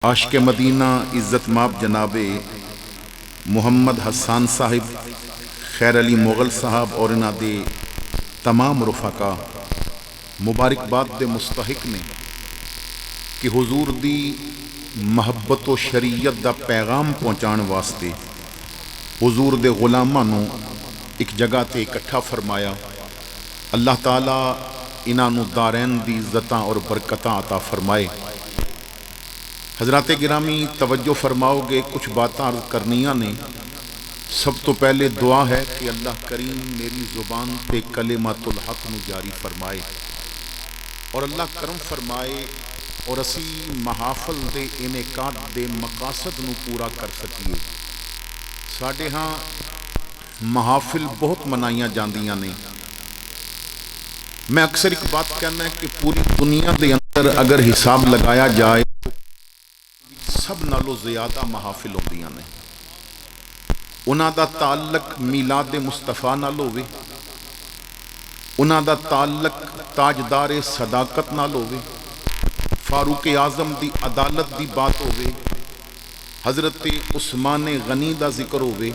عاشق مدینہ عزت ماب جناب محمد حسان صاحب، خیر علی مغل صاحب اور انہاں دے تمام رفقا مبارکباد دے مستحق نے کہ حضور دی محبت و شریعت دا پیغام پہنچان واسطے حضور دے غلاماں نو ایک جگہ تے اکٹھا فرمایا۔ اللہ تعالیٰ انہاں نو دارین دی عزتاں اور برکتاں عطا فرمائے۔ حضرات گرامی توجہ فرماؤ گے، کچھ باتاں عرض کرنیاں نے۔ سب تو پہلے دعا ہے کہ اللہ کریم میری زبان تے کلمات الحق نو جاری فرمائے اور اللہ کرم فرمائے اور اسی محافل دے انعقاد دے مقاصد نو پورا کر سکیے۔ ساڈے ہاں محافل بہت منائیاں جاندیاں نے۔ میں اکثر ایک بات کہنا ہے کہ پوری دنیا دے اندر اگر حساب لگایا جائے سب نالو زیادہ محافل ہوندیاں نے۔ انہاں دا تعلق میلاد مصطفیٰ نال ہووے، انہاں دا تعلق تاجدار صداقت نال ہووے، فاروق اعظم دی عدالت دی بات ہووے، حضرت عثمان غنی دا ذکر ہووے،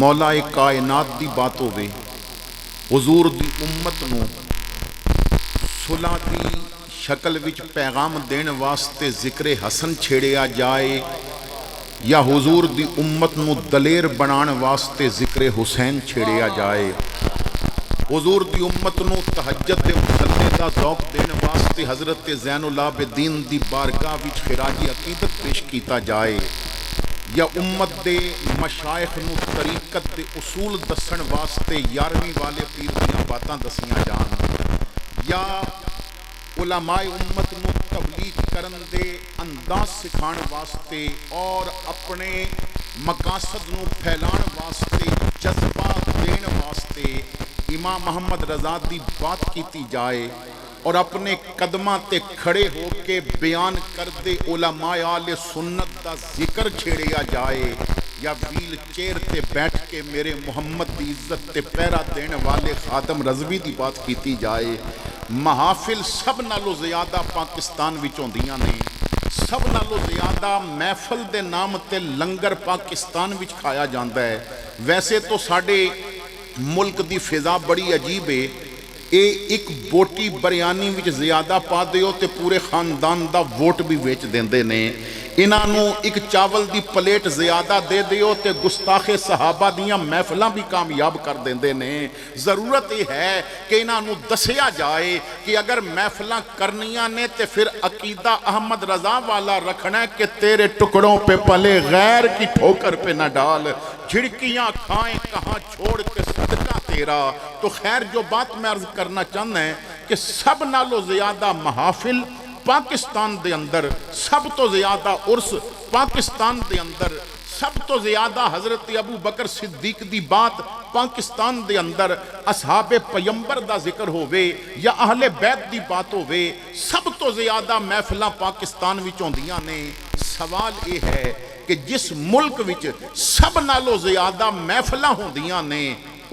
مولا کائنات دی بات ہووے، حضور دی امت نو صلح دی شکل وچ پیغام دین واسطے ذکر حسن چھیڑیا جائے یا حضور دی امت نو دلیر بنان واسطے ذکر حسین چھیڑیا جائے، حضور دی امت نو تہجد دے مصلی دا ذوق دین واسطے حضرت زین العابدین دی بارگاہ وچ خراج عقیدت پیش کیتا جائے، یا امت دے مشائخ نو طریقت دے اصول دسن واسطے 11ویں والے پیر دیاں باتاں دسیاں جان، یا علماء امت نو تبلیغ کرن دے انداز سکھان واسطے اور اپنے مقاصد نو پھیلان واسطے جذبات دین واسطے امام محمد رضا دی بات کیتی جائے اور اپنے قدماں تے کھڑے ہو کے بیان کر دے علماء آل سنت دا ذکر چھیڑیا جائے، یا ویل چیئر تے بیٹھ کے میرے محمد دی عزت تے پیرا دین والے خادم رضوی دی بات کیتی جائے۔ محافل سب نالو زیادہ پاکستان وچ ہوندیاں نے، سب نالو زیادہ محفل دے نام تے لنگر پاکستان وچ کھایا جاندا ہے۔ ویسے تو ساڈے ملک دی فضا بڑی عجیب ہے، اے ایک بوٹی بریانی وچ زیادہ پا دیو تے پورے خاندان دا ووٹ بھی ویچ دیندے نے۔ انہاں نو ایک چاول دی پلیٹ زیادہ دے دیو تے گستاخ صحابہ دیاں محفلاں بھی کامیاب کر دیندے نے۔ ضرورت یہ ہے کہ انہاں نو دسیا جائے کہ اگر محفلاں کرنیاں نے تے پھر عقیدہ احمد رضا والا رکھنا ہے کہ تیرے ٹکڑوں پہ پلے غیر کی ٹھوکر پہ نہ ڈال، جھڑکیاں کھائیں کہاں چھوڑ کے صدقہ تیرا۔ تو خیر جو بات میں عرض کرنا چاہنا ہے کہ سب نالو زیادہ محافل پاکستان دے اندر، سب تو زیادہ عرس پاکستان دے اندر، سب تو زیادہ حضرت ابو بکر صدیق دی بات پاکستان دے اندر، اصحاب پیمبر دا ذکر ہووے یا اہل بیت دی بات ہووے، سب تو زیادہ محفلاں پاکستان وچ ہوندیاں نے۔ سوال یہ ہے کہ جس ملک وچ سب نالو زیادہ محفلاں ہوندیاں نے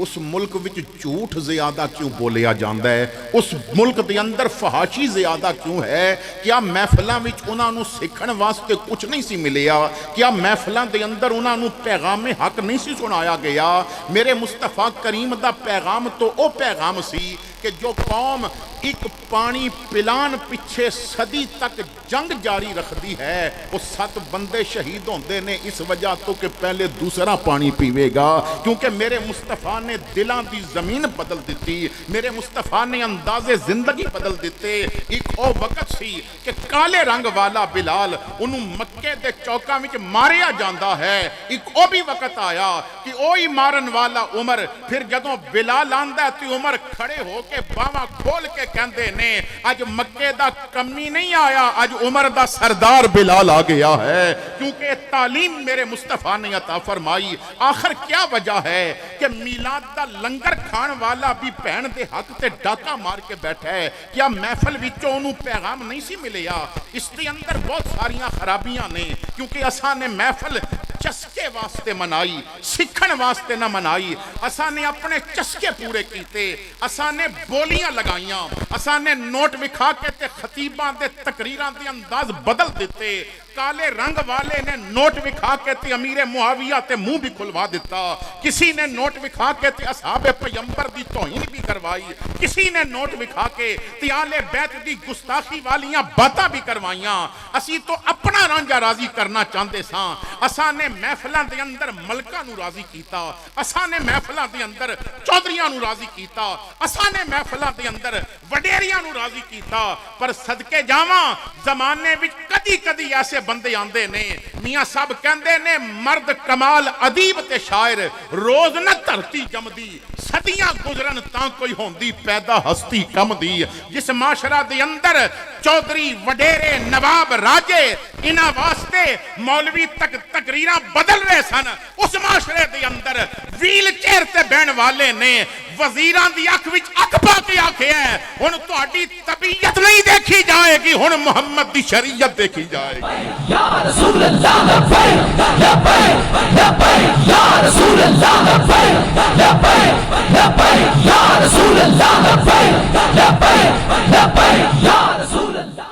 اس ملک وچ جھوٹ زیادہ کیوں بولیا جاندا ہے؟ اس ملک دے اندر فحاشی زیادہ کیوں ہے؟ کیا محفلاں وچ انہاں نو سکھن واسطے کچھ نہیں سی ملیا؟ کیا محفلاں دے اندر انہاں نو پیغام حق نہیں سی سنایا گیا؟ میرے مصطفیٰ کریم دا پیغام تو او پیغام سی کہ جو قوم ایک پانی پلان پچھے صدی تک جنگ جاری رکھ دی ہے وہ 7 بندے شہید ہوندے نے اس وجہ تو کہ پہلے دوسرا پانی پیوے گا، کیونکہ میرے مصطفیٰ نے دلان دی زمین بدل دیتی، میرے مصطفیٰ نے انداز زندگی بدل دیتے۔ ایک او وقت سی کہ کالے رنگ والا بلال انہوں مکے دے چوکاں وچ ماریا جاندا ہے، ایک او بھی وقت آیا کہ اوہی مارن والا عمر پھر جدوں بلال آندا ہے تو عمر کھڑے ہو کے باواں کھول کے کہندے نے آج مکے دا کمی نہیں آیا، آج عمر دا سردار بلال آ گیا ہے، کیونکہ تعلیم میرے مصطفیٰ نے عطا فرمائی۔ آخر کیا وجہ ہے کہ میلاد دا لنگر کھان والا بھی بہن دے حق تے ڈاکا مار کے بیٹھا ہے؟ کیا محفل وچوں انہوں پیغام نہیں سی ملیا؟ اس کے اندر بہت ساریاں خرابیاں نے، کیونکہ اساں نے محفل چسک چسکے واسطے منائی، سکھن واسطے نہ منائی۔ اساں نے اپنے چسکے پورے کیتے، اساں نے بولیاں لگائیاں، اساں نے نوٹ وکھا کے تے خطیباں دے تقریراں دے انداز بدل دیتے۔ کالے رنگ والے نے نوٹ وکھا کے تے امیر معاویہ تے منہ بھی کھلوا دیتا، کسی نے نوٹ وکھا کے تے اصحاب پیغمبر دی توہین بھی کروائی، کسی نے نوٹ وکھا کے تے آل بیت دی گستاخی والیاں باتاں بھی کروائیاں۔ اسی تو اپنا رانجا راضی کرنا چاہتے ساں، اساں نے محفلاں دے اندر ملکاں نو راضی کیتا، اساں نے محفلاں دے اندر چودھریاں نو راضی کیتا، اساں نے محفلاں دے اندر وڈیریاں نو راضی کیتا۔ پر صدقے جاواں زمانے وچ کدی کدی ایسے بندے آندے نے، میاں صاحب کہندے نے مرد کمال ادیب تے شاعر روز نہ دھرتی جمدی، صدیاں گزرن تاں کوئی ہوندی پیدا ہستی کم دی۔ جس معاشرہ دے اندر چودھری وڈیرے نواب راجے انہاں واسطے مولوی تک تقریراں بدل رہے سن، اس معاشرے دے اندر ویل چیئر تے بہن والے نے وزیراں دی اکھ وچ اکھ پا کے آکھیا ہے ہن تہاڈی طبیعت نہیں دیکھی جائے گی، ہن محمد دی شریعت دیکھی جائے گی۔ یا رسول اللہ لبیک لبیک لبیک یا رسول اللہ لبیک لبیک لبیک یا رسول اللہ لبیک لبیک لبیک یا رسول اللہ۔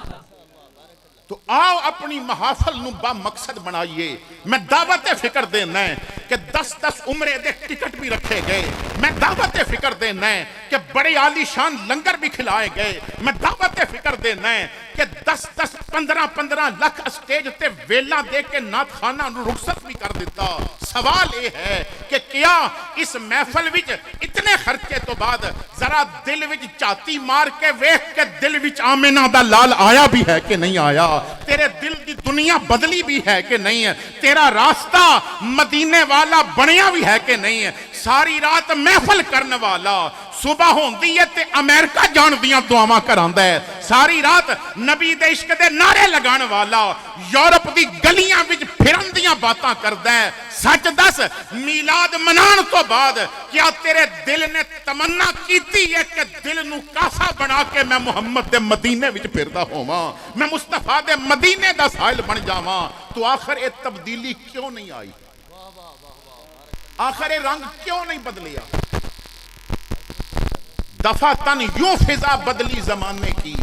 تو آؤ اپنی محافل نو با مقصد بنائیے۔ میں دعوت فکر دینا ہے کہ 10 عمرے دے ٹکٹ بھی رکھے گئے، میں دعوت فکر دینا ہے کہ بڑے عالی شان لنگر بھی کھلائے گئے، میں دعوت فکر دینا ہے کہ 15 لاکھ اسٹیج تے ویلا دے کے نعت خانہ نو رخصت بھی کر دیتا۔ سوال یہ ہے کہ کیا اس محفل وچ اتنے خرچے تو بعد ذرا دل وچ چاتی مار کے ویکھ کے دل وچ آمنہ دا لال آیا بھی ہے کہ نہیں آیا؟ تیرے دل دی دنیا بدلی بھی ہے کہ نہیں ہے؟ تیرا راستہ مدینے والا بنیا بھی ہے کہ نہیں ہے؟ ساری رات محفل کرنے والا صبح ہوندی ہے تے امریکہ جان دیاں دعاواں کراندا ہے، ساری رات نبی دے عشق دے نعرے لگان والا یورپ دی گلیاں وچ پھرن دیاں باتاں کردا ہے۔ سچ دس میلاد منان تو بعد کیا تیرے دل نے تمنا کیتی ہے کہ دل نو کاسا بنا کے میں محمد دے مدینے وچ پھردا ہوواں، میں مصطفیٰ دے مدینے دا سائل بن جاواں؟ تو آخر یہ تبدیلی کیوں نہیں آئی؟ آخر یہ رنگ کیوں نہیں بدلیا؟ دفعتاً یوں فضا بدلی زمانے کی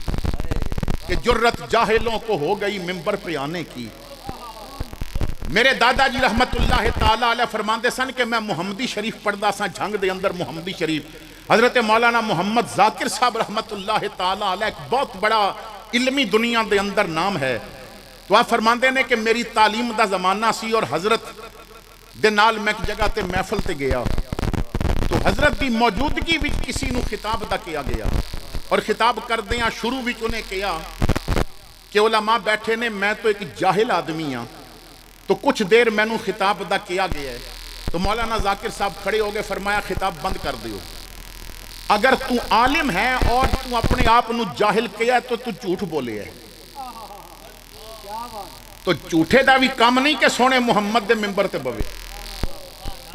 کہ جرت جاہلوں کو ہو گئی منبر پہ آنے کی۔ میرے دادا جی رحمت اللہ تعالیٰ علیہ فرماندے سن کہ میں محمدی شریف پڑھدا سا جھنگ دے اندر محمدی شریف، حضرت مولانا محمد ذاکر صاحب رحمت اللہ تعالیٰ علیہ ایک بہت بڑا علمی دنیا دے اندر نام ہے۔ تو آپ فرماندے نے کہ میری تعلیم دا زمانہ سی اور حضرت دے نال میں ایک جگہ تے محفل تے گیا، تو حضرت دی موجودگی وچ کسی نو خطاب دا کیا گیا، اور خطاب کردیاں شروع وچ انہیں کیا کہ علماء بیٹھے نے، میں تو ایک جاہل آدمی ہاں، تو کچھ دیر میں نو خطاب دا کیا گیا ہے۔ تو مولانا ذاکر صاحب کھڑے ہو گئے، فرمایا خطاب بند کر دیو، اگر تو عالم ہے اور تو اپنے آپ نو جاہل کیا ہے تو جھوٹ بولے ہے، تو جھوٹے دا بھی کام نہیں کہ سونے محمد دے منبر تے بوے،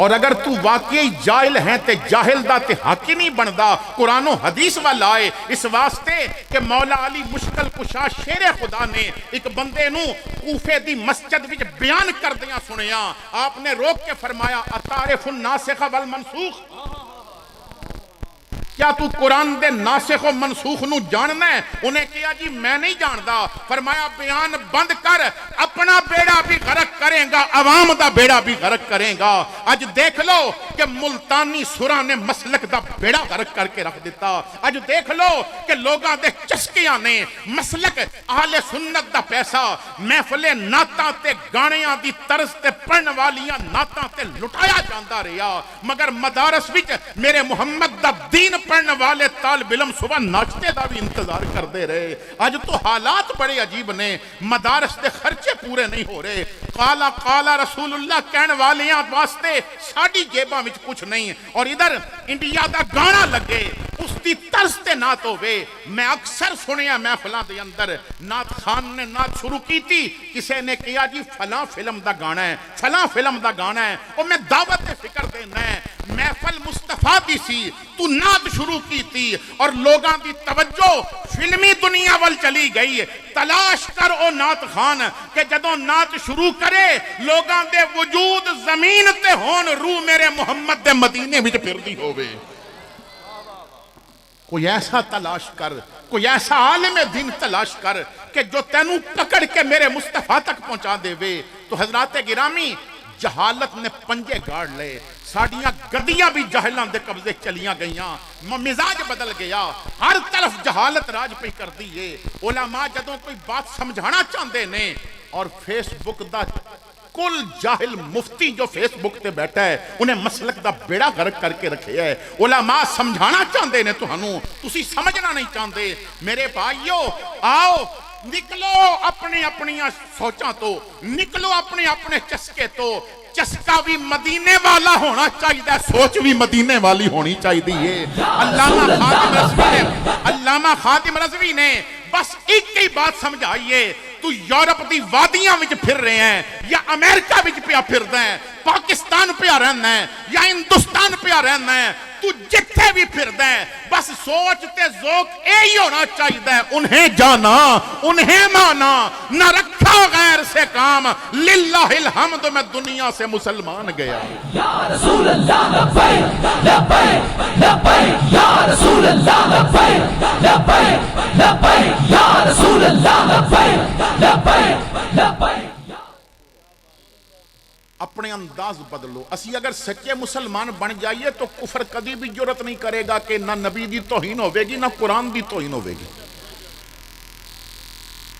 اور اگر تو واقعی جاہل ہیں تے جاہل دا تے حق ہی نہیں بندا، قرآن و حدیث والا آئے اس واسطے کہ مولا علی مشکل کشا شیر خدا نے ایک بندے نو کوفے دی مسجد وچ بیان کر دیاں سنیا، آپ نے روک کے فرمایا اتعرف الناسخ والمنسوخ، کیا تو قرآن دے ناسخ و منسوخ نو جاننا ہے؟ انہیں کہا جی میں نہیں جاندا، فرمایا بیان بند کر، اپنا بیڑا بھی غرق کریں گا، عوام دا بیڑا بھی غرق کریں گا۔ اج دیکھ لو کہ ملتانی سراں نے مسلک دا بیڑا غرق کر کے رکھ دیتا، اج دیکھ لو کہ لوگاں دے چسکیاں نے مسلک اہل سنت دا پیسہ محفل نعتاں تے گانیاں دی طرز تے پڑھن والیاں نعتاں تے لٹایا جاندا رہیا، مگر مدارس وچ میرے محمد دا دین پڑھنے والے طالب علم صبح ناشتے دا بھی انتظار کر دے رہے۔ آج تو حالات بڑے عجیب نے، مدارس دے خرچے پورے نہیں ہو رہے، قالا قالا رسول اللہ کہنے والیاں واسطے ساڑی جیباں وچ کچھ نہیں، اور ادھر انڈیا دا گانا لگے، اس دی طرز تے نات ہوئے. میں اکثر سنیا محفلاں دے اندر نات خان نے نات شروع کی تھی, کسے نے کہا جی فلاں فلم دا گانا ہے, فلاں فلم دا گانا ہے, اور میں دعوت فکر دینا ہے. محفل مصطفیٰ دی سی, تو نات شروع کی تھی اور لوگاں دی توجہ فلمی دنیا وال چلی گئی. تلاش کر او نات خان کہ جدوں نات شروع کرے لوگاں دے وجود زمین تے ہون, روح میرے محمد دے مدینے وچ پھردی ہووے. کوئی ایسا تلاش کر, کوئی ایسا عالم دین تلاش کر کہ جو تینوں پکڑ کے میرے مصطفیٰ تک پہنچا دے وے. تو حضرات گرامی, جہالت نے پنجے گاڑ لے, ساڑیاں گدیاں بھی جہلاں دے قبضے چلیاں گئیاں, مزاج بدل گیا, ہر طرف جہالت راج پہ کر دیئے. علماء جدوں کوئی بات سمجھانا چاہندے نے, اور فیس بک دا کل جاہل مفتی جو فیس بک تے بیٹھا ہے انہیں مسلک دا بیڑا غرق کر کے رکھے ہے. علماء سمجھانا چاہندے نے تہانوں, تسی سمجھنا نہیں چاہندے. میرے بھائیو آؤ نکلو اپنی اپنی سوچاں تو, نکلو اپنے اپنے چسکے تو. چسکا بھی مدینے والا ہونا چاہیے, سوچ بھی مدینے والی ہونی چاہیے. علامہ خادم رضوی نے بس ایک ہی بات سمجھائیے, تو یورپ دی وادیاں وچ پھر رہے ہیں یا امریکہ وچ پیا پھردا ہے, پاکستان پیا رہنا ہے یا ہندوستان پیا رہنا ہے, تو جتھے بھی پھردا ہے بس سوچ تے ذوق یہی ہونا چاہیے, انہیں جانا انہیں مانا, نہ رکھا غیر سے کام, للہ الحمد میں دنیا سے مسلمان گیا. یا رسول اللہ لبیک لبیک لبیک, یا رسول اللہ لبیک لبیک لبیک, یا رسول اللہ لبیک لبیک لبیک. اپنے انداز بدلو. اسی اگر سچے مسلمان بن جائیے تو کفر کبھی بھی جرت نہیں کرے گا کہ نہ نبی دی توہین ہوے گی نہ قرآن دی توہین ہوے گی.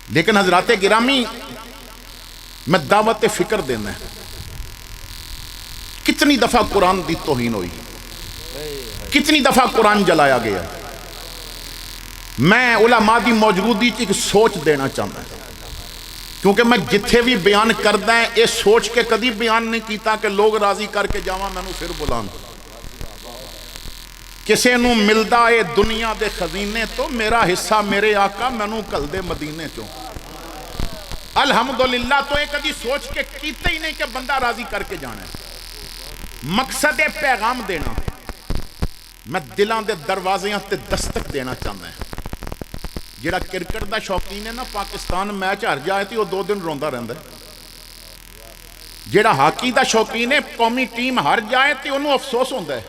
لیکن حضرات گرامی, میں دعوت فکر دینا ہے, کتنی دفعہ قرآن دی توہین ہوئی, کتنی دفعہ قرآن جلایا گیا. میں علماء دی موجودی ایک سوچ دینا چاہتا ہوں, کیونکہ میں جتھے بھی بیان کردا ہے یہ سوچ کے کدی بیان نہیں کیتا کہ لوگ راضی کر کے جاواں مینوں پھر بلان. کسے نوں ملدا اے دنیا دے خزینے تو, میرا حصہ میرے آقا مینوں کل دے مدینے چوں. الحمدللہ تو یہ کدی سوچ کے کیتے ہی نہیں کہ بندہ راضی کر کے جانا ہے. مقصد پیغام دینا, میں دلاں دے دروازیاں تے دستک دینا چاہتا ہے. جڑا کرکٹ دا شوقین ہے نا, پاکستان میچ ہار جائے تے وہ 2 دن روندا رہندا ہے. جڑا ہاکی دا شوقین ہے, قومی ٹیم ہار جائے تے انہوں افسوس ہوندا ہے.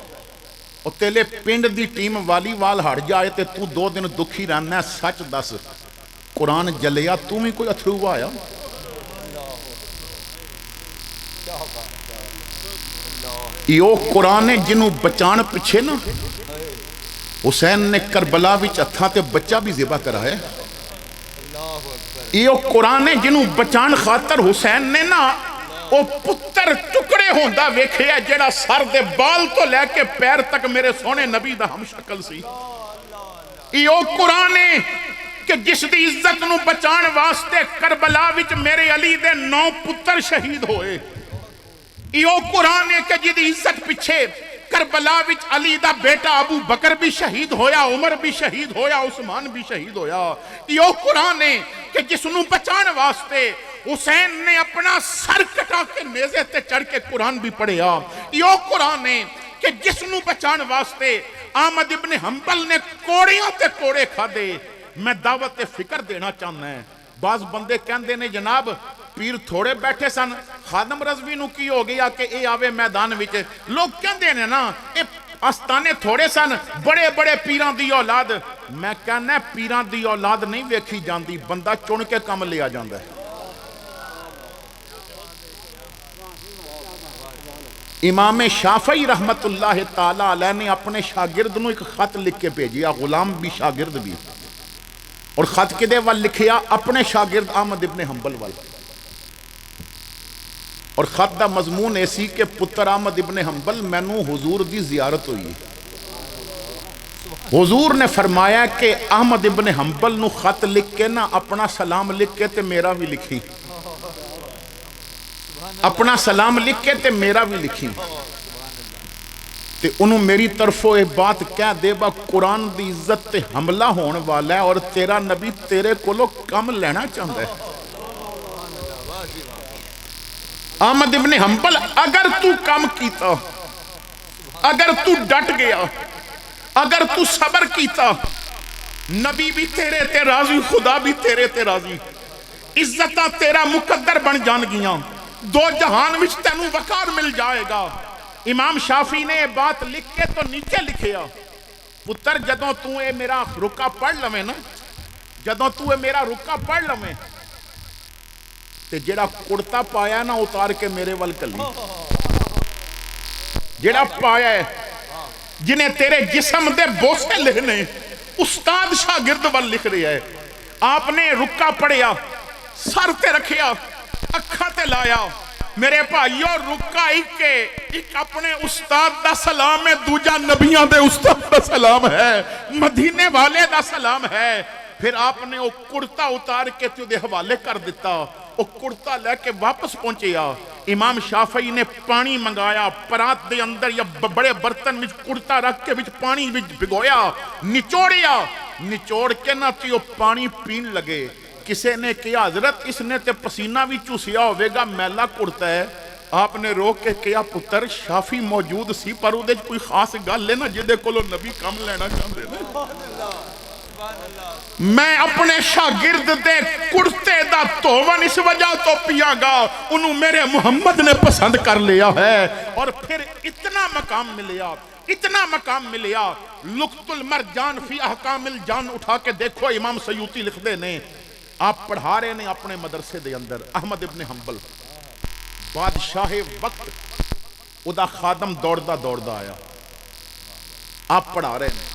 اور تیلے پنڈ دی ٹیم والی وال ہار جائے تے تو 2 دن دکھی رہنا ہے. سچ دس, قرآن جلیا تو بھی کوئی اتھرو آیا؟ یہ قرآن ہے جنہوں بچان پچھے نا حسین نے کربلا وچ ہتھاں تے بچہ بھی ذبح کرا ہے. یہ قرآن ہے جنہوں بچان خاطر حسین نے نا او پتر ٹکڑے ہوندا ویکھیا جڑا سر دے بال تو لے کے پیر تک میرے سونے نبی دا ہم شکل سی. یہ قرآن ہے کہ جس دی عزت نو بچان واسطے کربلا وچ میرے علی دے 9 پتر شہید ہوئے. یہ قرآن ہے کہ جدی عزت پیچھے کربلا وچ علی دا بیٹا ابو بکر بھی شہید ہویا, عمر بھی شہید ہویا, عثمان بھی شہید ہویا. یہ قرآن ہے کہ جس نو بچان واسطے حسین نے اپنا سر کٹا کے نیزے تے چڑھ کے قرآن بھی پڑھیا. یہ قرآن ہے کہ جس نو بچان واسطے احمد ابن حنبل نے کوڑیاں تے کوڑے کھا دے. میں دعوت فکر دینا چاہنا ہے. بعض بندے کہندے نے جناب پیر تھوڑے بیٹھے سن, خادم رضوی نو کی ہو گیا کہ اے آوے میدان وچ. لوگ کہندے نے نا اے آستانے تھوڑے سن, بڑے بڑے پیران دی اولاد. میں کہنا پیران دی اولاد نہیں ویکھی جاندی, بندہ چن کے کم لیا جاندا ہے. امام شافعی رحمت اللہ تعالی علیہ نے اپنے شاگرد نو ایک خط لکھ کے بھیجیا, غلام بھی شاگرد بھی, اور خط کدے وال لکھیا اپنے شاگرد احمد ابن حنبل وال. اور خط دا مضمون ایسی کہ پتر احمد ابن حنبل مینوں حضور دی زیارت ہوئی. حضور نے فرمایا کہ احمد ابن حنبل نو خط لکھ کے نا اپنا سلام لکھ کے تے میرا بھی لکھی, اپنا سلام لکھ کے تے میرا بھی لکھی. تے انہوں میری طرفوں یہ بات کہہ دے با قرآن دی عزت تے حملہ ہون والا ہے اور تیرا نبی تیرے کولو کم لینا چاہتا ہے۔ احمد ابن حنبل اگر تو کم کیتا، اگر تو ڈٹ گیا، اگر تو صبر کیتا، نبی بھی تیرے تے راضی، خدا بھی تیرے تے راضی، عزتہ تیرا مقدر بن جان گیاں، دو جہان وچ تینوں وقار مل جائے گا۔ امام شافعی نے یہ بات لکھ کے تو نیچے لکھیا، پتر جدوں تو اے میرا رکا پڑھ لویں نا، جدوں تو اے میرا رکا پڑھ لویں تے جڑا کرتا پایا نا اتار کے میرے وال کلی، جڑا پایا ہے جنہیں تیرے جسم دے بوسے لکھنے استاد شاگرد وال لکھ رہی ہے۔ آپ نے رکا پڑھیا، سر تے رکھیا، اکھا تے لایا، میرے بھائیو رکا ایک اپنے استاد دا سلام ہے، دوجا نبیاں دے استاد دا سلام ہے، مدینے والے دا سلام ہے۔ پھر آپ نے وہ کرتا اتار کے تو دے حوالے کر دیتا، وہ کرتا لے کے واپس پہنچیا۔ امام شافعی نے پانی منگایا، پرات دے اندر یا بڑے برتن وچ کرتا رکھ کے وچ پانی وچ بھگویا، نچوڑیا، نچوڑ کے نہ تیو پانی پین لگے۔ کسے نے کیا حضرت اس نے تے پسینہ بھی چوسیا ہوئے گا، میلا کرتا ہے۔ آپ نے روک کے کیا پتر شافی موجود سی پر وہ دے کوئی خاص گل لینا جدے کولو نبی کم لینا چاہتے ہیں۔ میں اپنے شاگرد دے کرتے دا توون اس وجہ تو پیا گا انہوں میرے محمد نے پسند کر لیا ہے، اور پھر اتنا مقام ملیا، اتنا مقام ملیا۔ لقط المرجان فی احکام الجان اٹھا کے دیکھو، امام سیوطی لکھ دے نے، آپ پڑھا رہے نے اپنے مدرسے دے اندر، احمد ابن حنبل بادشاہ وقت ادا خادم دوڑدا آیا، آپ پڑھا رہے ہیں،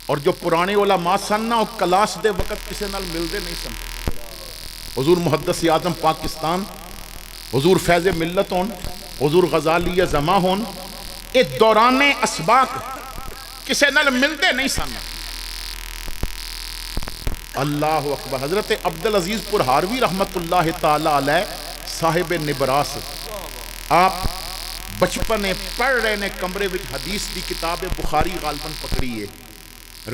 اور جو پرانے علماء سن نا وہ کلاس دے وقت کسے نال ملدے نہیں سن۔ حضور محدث اعظم پاکستان، حضور فیض ملت ہون، حضور غزالی زما ہون، اے دوران اسباق کسے نال ملدے نہیں سن۔ اللہ اکبر۔ حضرت عبدالعزیز پرہاروی رحمت اللہ تعالی علیہ صاحب نبراس، آپ بچپنے پڑھ رہے نے کمرے وچ حدیث دی کتاب بخاری غالباً پکڑی ہے،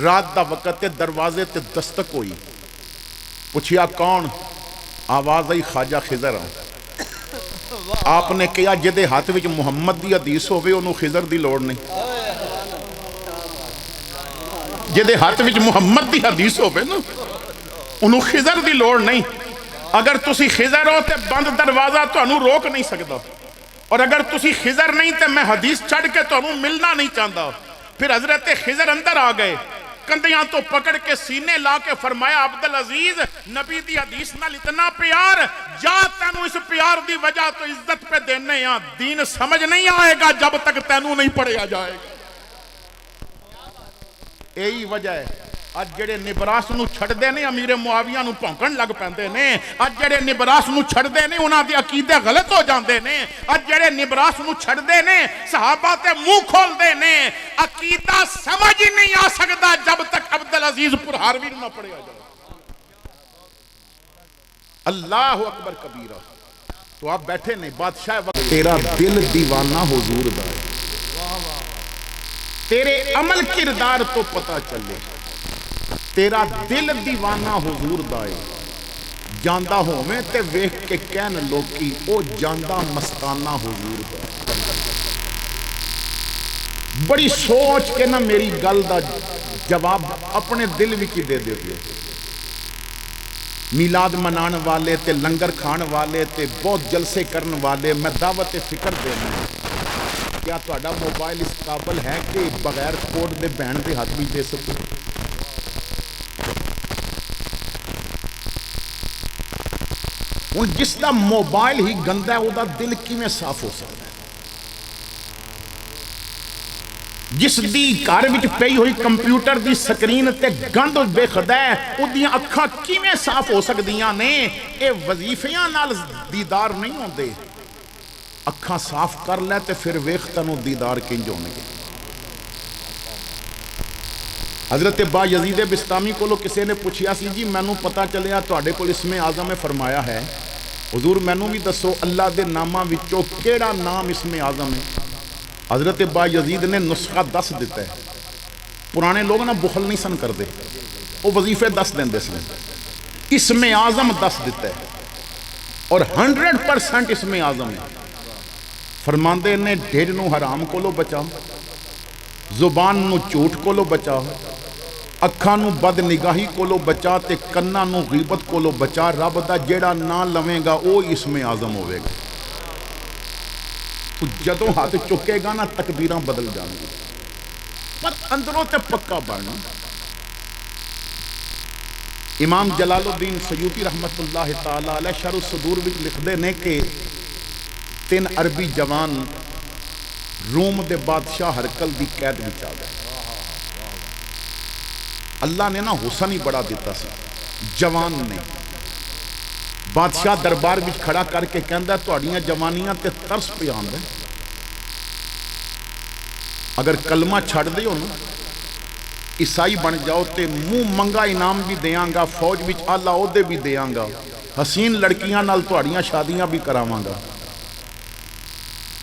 رات دا وقت دروازے تے دستک ہوئی، پوچھیا کون؟ آواز آئی خواجہ خضر۔ آپ نے کہا جدے ہاتھ وچ محمد دی حدیث ہوئے انہوں خضر دی لوڑ نہیں، جدے ہاتھ وچ محمد دی حدیث ہوئے نا انہوں خضر دی لوڑ نہیں۔ اگر تسی خضر ہو تے بند دروازہ تو انہوں روک نہیں سکتا، اور اگر تسی خضر نہیں تے میں حدیث چھڑ کے تو انہوں ملنا نہیں چاہتا۔ پھر حضرت خضر اندر آ گئے، کندیاں تو پکڑ کے سینے لا کے فرمایا عبدالعزیز نبی دی حدیث نال اتنا پیار، جا تینوں اس پیار دی وجہ تو عزت پہ دینے ہاں، دین سمجھ نہیں آئے گا جب تک تینوں نہیں پڑھیا جائے گا۔ یہی وجہ ہے اج جڑے نبراس نو چھڑ دے نے امیر معاویہ نو پھونکن لگ پیندے نے، اج جڑے نبراس نو چھڑ دے نے انہاں دے عقیدے غلط ہو جاندے نے، اج جڑے نبراس نو چھڑ دے نے صحابہ تے منہ کھول دے نے، عقیدہ سمجھ ہی نہیں آ سکتا جب تک عبدالعزیز پرہاروی نہ پڑھیا جائے۔ اللہ اکبر کبیرہ۔ تو آپ بیٹھے نے بادشاہ وقت، تیرا دل دیوانہ حضور دا ہے، تیرے عمل کردار تو پتہ چلے، تیرا دل دیوانہ حضور دائے، جاندہ ہو میں تے ویکھ کے کہن لوکی او جاندہ مستانہ حضور دائے۔ بڑی سوچ کے نہ میری گل دا جواب اپنے دل وچ دے دے دے۔ میلاد منان والے تے لنگر کھان والے تے بہت جلسے کرن والے میں دعوت فکر دینا، کیا تہاڈا موبائل اس قابل ہے کہ بغیر کوڈ دے بہن دے ہاتھ وچ دے سکو؟ جس دا موبائل ہی گندا ہے وہ دا دل کیویں صاف ہو سکتا ہے؟ جس دی گھر وچ پئی ہوئی کمپیوٹر دی سکرین تے گند بے خدا ہے او دیاں اکھاں کیویں صاف ہو سکدیاں نے؟ اے وظیفیاں نال دیدار نہیں ہوندے، اکھاں صاف کر لے تے پھر ویکھ تینوں دیدار کنج ہونے گے۔ حضرت با یزید بستامی کو کسی نے پوچھیا سی جی مینوں پتہ چلیا تواڈے کول اسم اعظم فرمایا ہے، حضور مینوں بھی دسو اللہ دے ناماں وچوں کیڑا نام اسم اعظم ہے؟ حضرت با یزید نے نسخہ 10 دیتا ہے. پرانے لوگ نا بخل نہیں سن کرتے, وہ وظیفے 10 دیندے سن. اسم اعظم 10 دیتا ہے اور 100% اسم اعظم ہے. فرماندے نے ڈھڈ نو حرام کولو بچا, زبان نو جھوٹ کولو بچا, اکھاں نو بد نگاہی کولو بچا تے کناں نو غیبت کولو بچا. رب دا جیڑا نہ لویں گا او اسم اعظم ہوے گا. تو جدوں ہاتھ چکے گا نا تقدیراں بدل جان گی, پر اندروں تے پکا بننا. امام جلال الدین سیوطی رحمت اللہ تعالی علیہ شرح الصدور وچ لکھدے نے کہ 3 عربی جوان روم دے بادشاہ ہرکل دی قید وچ آ گئے. اللہ نے نا حسن ہی بڑا دیتا سی. جوان نے بادشاہ دربار وچ کھڑا کر کے کہندا تہاڈیاں جوانیاں تے ترس پہ آندا, اگر کلمہ چھڑ دیو نا عیسائی بن جاؤ تے منہ منگا انعام بھی دیاں گا, فوج وچ اعلیٰ عہدے بھی دیاں گا, حسین لڑکیاں نال تہاڈیاں شادیاں بھی کراواں گا.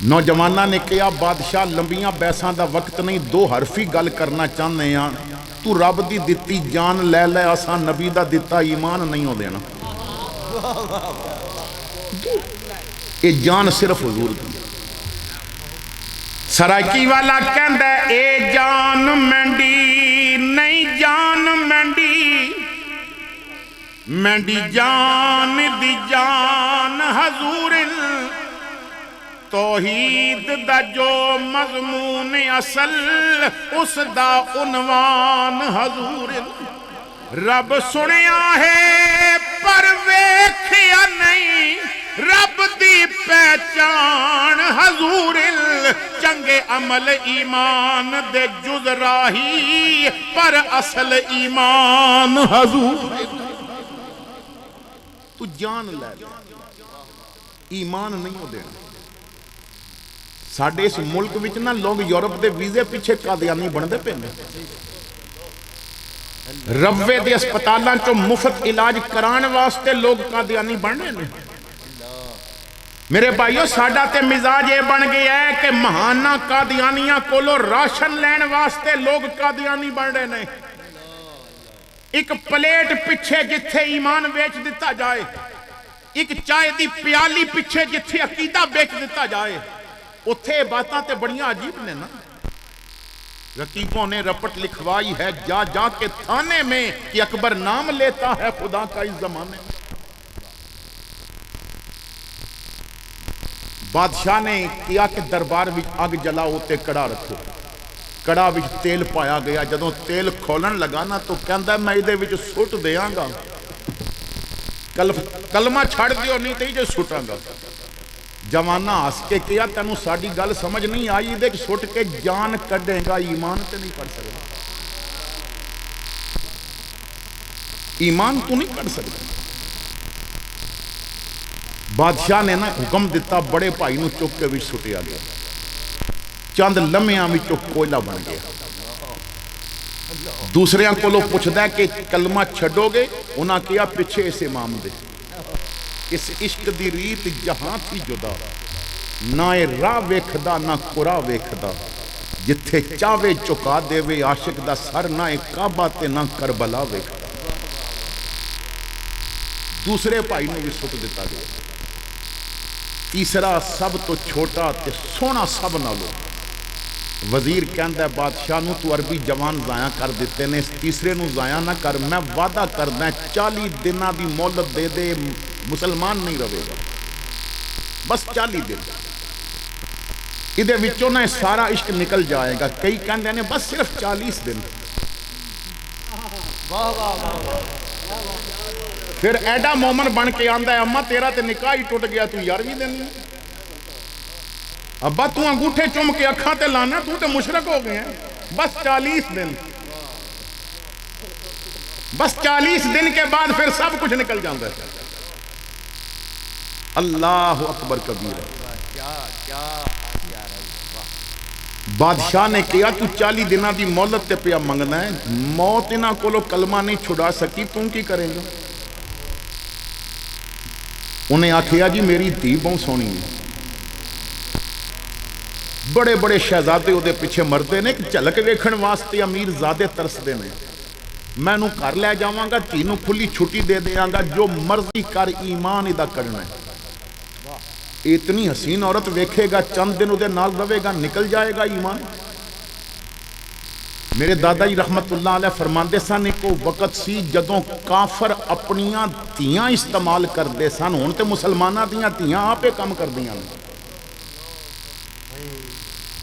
نوجواناں نے کہا بادشاہ لمبیاں بحثاں دا وقت نہیں, 2 حرفی گل کرنا چاہنے ہیں. تو رب دی دتی جان لے لے, اساں نبی دا دتا ایمان نہیں ہو دینا. اے جان صرف حضور دی. سرائکی والا کہندا اے جان مینڈی نہیں جان مینڈی, مینڈی جان دی جان حضور توحید دا جو مضمون اصل اس دا عنوان حضور. رب سنیا ہے پر ویکھیا نہیں, رب دی پہچان حضور. چنگے عمل ایمان دے جز راہی پر اصل ایمان حضور. تو جان لے ایمان نہیں ہو دینا. ساڈے اس ملک وچ نا لوگ یورپ دے ویزے پیچھے قادیانی بندے پے نے. روے دے اسپتالاں چوں مفت علاج کران واسطے لوگ قادیانی بن رہے ہیں. میرے بھائیو ساڈا تے مزاج یہ بن گیا ہے کہ مہانہ قادیانیاں کولو راشن لین واسطے لوگ قادیانی بن رہے ہیں. ایک پلیٹ پیچھے جتھے ایمان بیچ دیتا جائے, ایک چائے دی پیالی پیچھے جتھے عقیدہ بیچ دیتا جائے, اتھے باتاں تے بڑیاں عجیب نے نا. رقیبوں نے رپٹ لکھوائی ہے جا جا کے تھانے میں کہ اکبر نام لیتا ہے خدا کا اس زمانے میں. بادشاہ نے کیا کہ دربار وچ اگ جلاؤ تے کڑا رکھو. کڑا وچ تیل پایا گیا. جدوں تیل کھولن لگا نا تو کہندا میں ایدے وچ سٹ دیاں گا, کلمہ چھڑ دیو نہیں تے جو سٹاں گا. جوانہ ہس کے کیا تینوں ساڈی گل سمجھ نہیں آئی, دے سٹ کے جان کڈے گا, ایمان تے نہیں کر سکتا. ایمان تو نہیں کر سکتا. بادشاہ نے نا حکم دیتا, بڑے بھائی نو چک کے وچ سٹیا گیا. چند لمحیاں وچوں کوئلہ بن گیا. دوسریاں کولو پوچھدا ہے کہ کلمہ چھڈو گے؟ انہاں کیا پیچھے اس امام دے. اس عشق دی ریت جہاں تھی جدا, نہ راہ ویکھدا نہ قرا ویکھدا, جتھے چاوے چکا دے وے عاشق دا سر, نہ کعبہ تے نہ کربلا ویکھدا. دوسرے بھائی نے بھی سٹ دیتا گیا. تیسرا سب تو چھوٹا تے سونا سب نالو. وزیر کہندا ہے بادشاہ نو تو عربی جوان ضائع کر دیتے نے, اس تیسرے نو ضائع نہ کر. میں وعدہ کردا 40 دناں دی مہلت دے دے, مسلمان نہیں رہے گا, بس 40 دن. ادھے وچوں نہ سارا عشق نکل جائے گا. کئی کہندے نے بس صرف 40 دن. پھر ایڈا مومن بن کے آندا ہے اماں تیرا تے نکاح ہی ٹوٹ گیا, تو 11ویں دن ہے. ابا تو انگوٹھے چوم کے اکھاں تے لانا, تو تے مشرک ہو گئے ہیں. بس 40 دن, بس 40 دن کے بعد پھر سب کچھ نکل جاتا ہے. اللہ اکبر کبیر. بادشاہ نے کہا تو 40 دنوں دی مہلت تے پیا منگنا ہے, موت انہاں کولو کلمہ نہیں چھڑا سکی, تم کی کریں گے؟ انہیں آکھیا جی میری دھی بہت سونی ہے, بڑے بڑے شہزادے وہ پیچھے مردے نے کہ جھلک ویکھن واسطے امیر زادے ترسدے نے میں نو گھر لے جاواں گا تھی نو کھلی چھٹی دے دیاں گا جو مرضی کر ایمان ادا کرنا ہے اتنی حسین عورت ویکھے گا چند دن ادھے نال رہے گا نکل جائے گا ایمان میرے دادا جی رحمت اللہ علیہ فرماندے سن ایک وقت سی جدوں کافر اپنیاں تیاں استعمال کردے سن ہن تے مسلماناں دیاں تیاں آپے کام کردیاں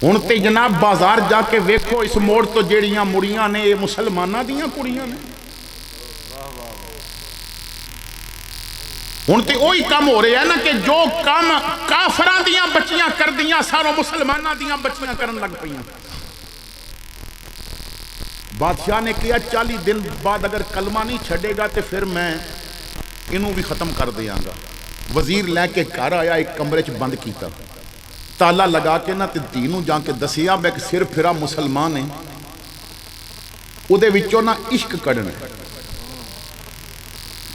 ہن تے جناب بازار جا کے ویکھو اس موڑ تو جیڑیاں مڑیاں نے یہ مسلماناں دیاں کڑیاں نے ہن تے وہی کام ہو رہا ہے نا کہ جو کام کافراں دیاں بچیاں کردیاں ساروں مسلماناں دیاں بچیاں کرن لگ پیاں بادشاہ نے کیا 40 دن بعد اگر کلمہ نہیں چھڑے گا تو پھر میں انہوں بھی ختم کر دیاں گا وزیر لے کے گھر آیا ایک کمرے چ بند کیتا تالا لگا کے نہ تے دینوں جا کے دسیا میں کہ سر پھرا مسلمان ہیں او دے وچوں نہ عشق کڑنا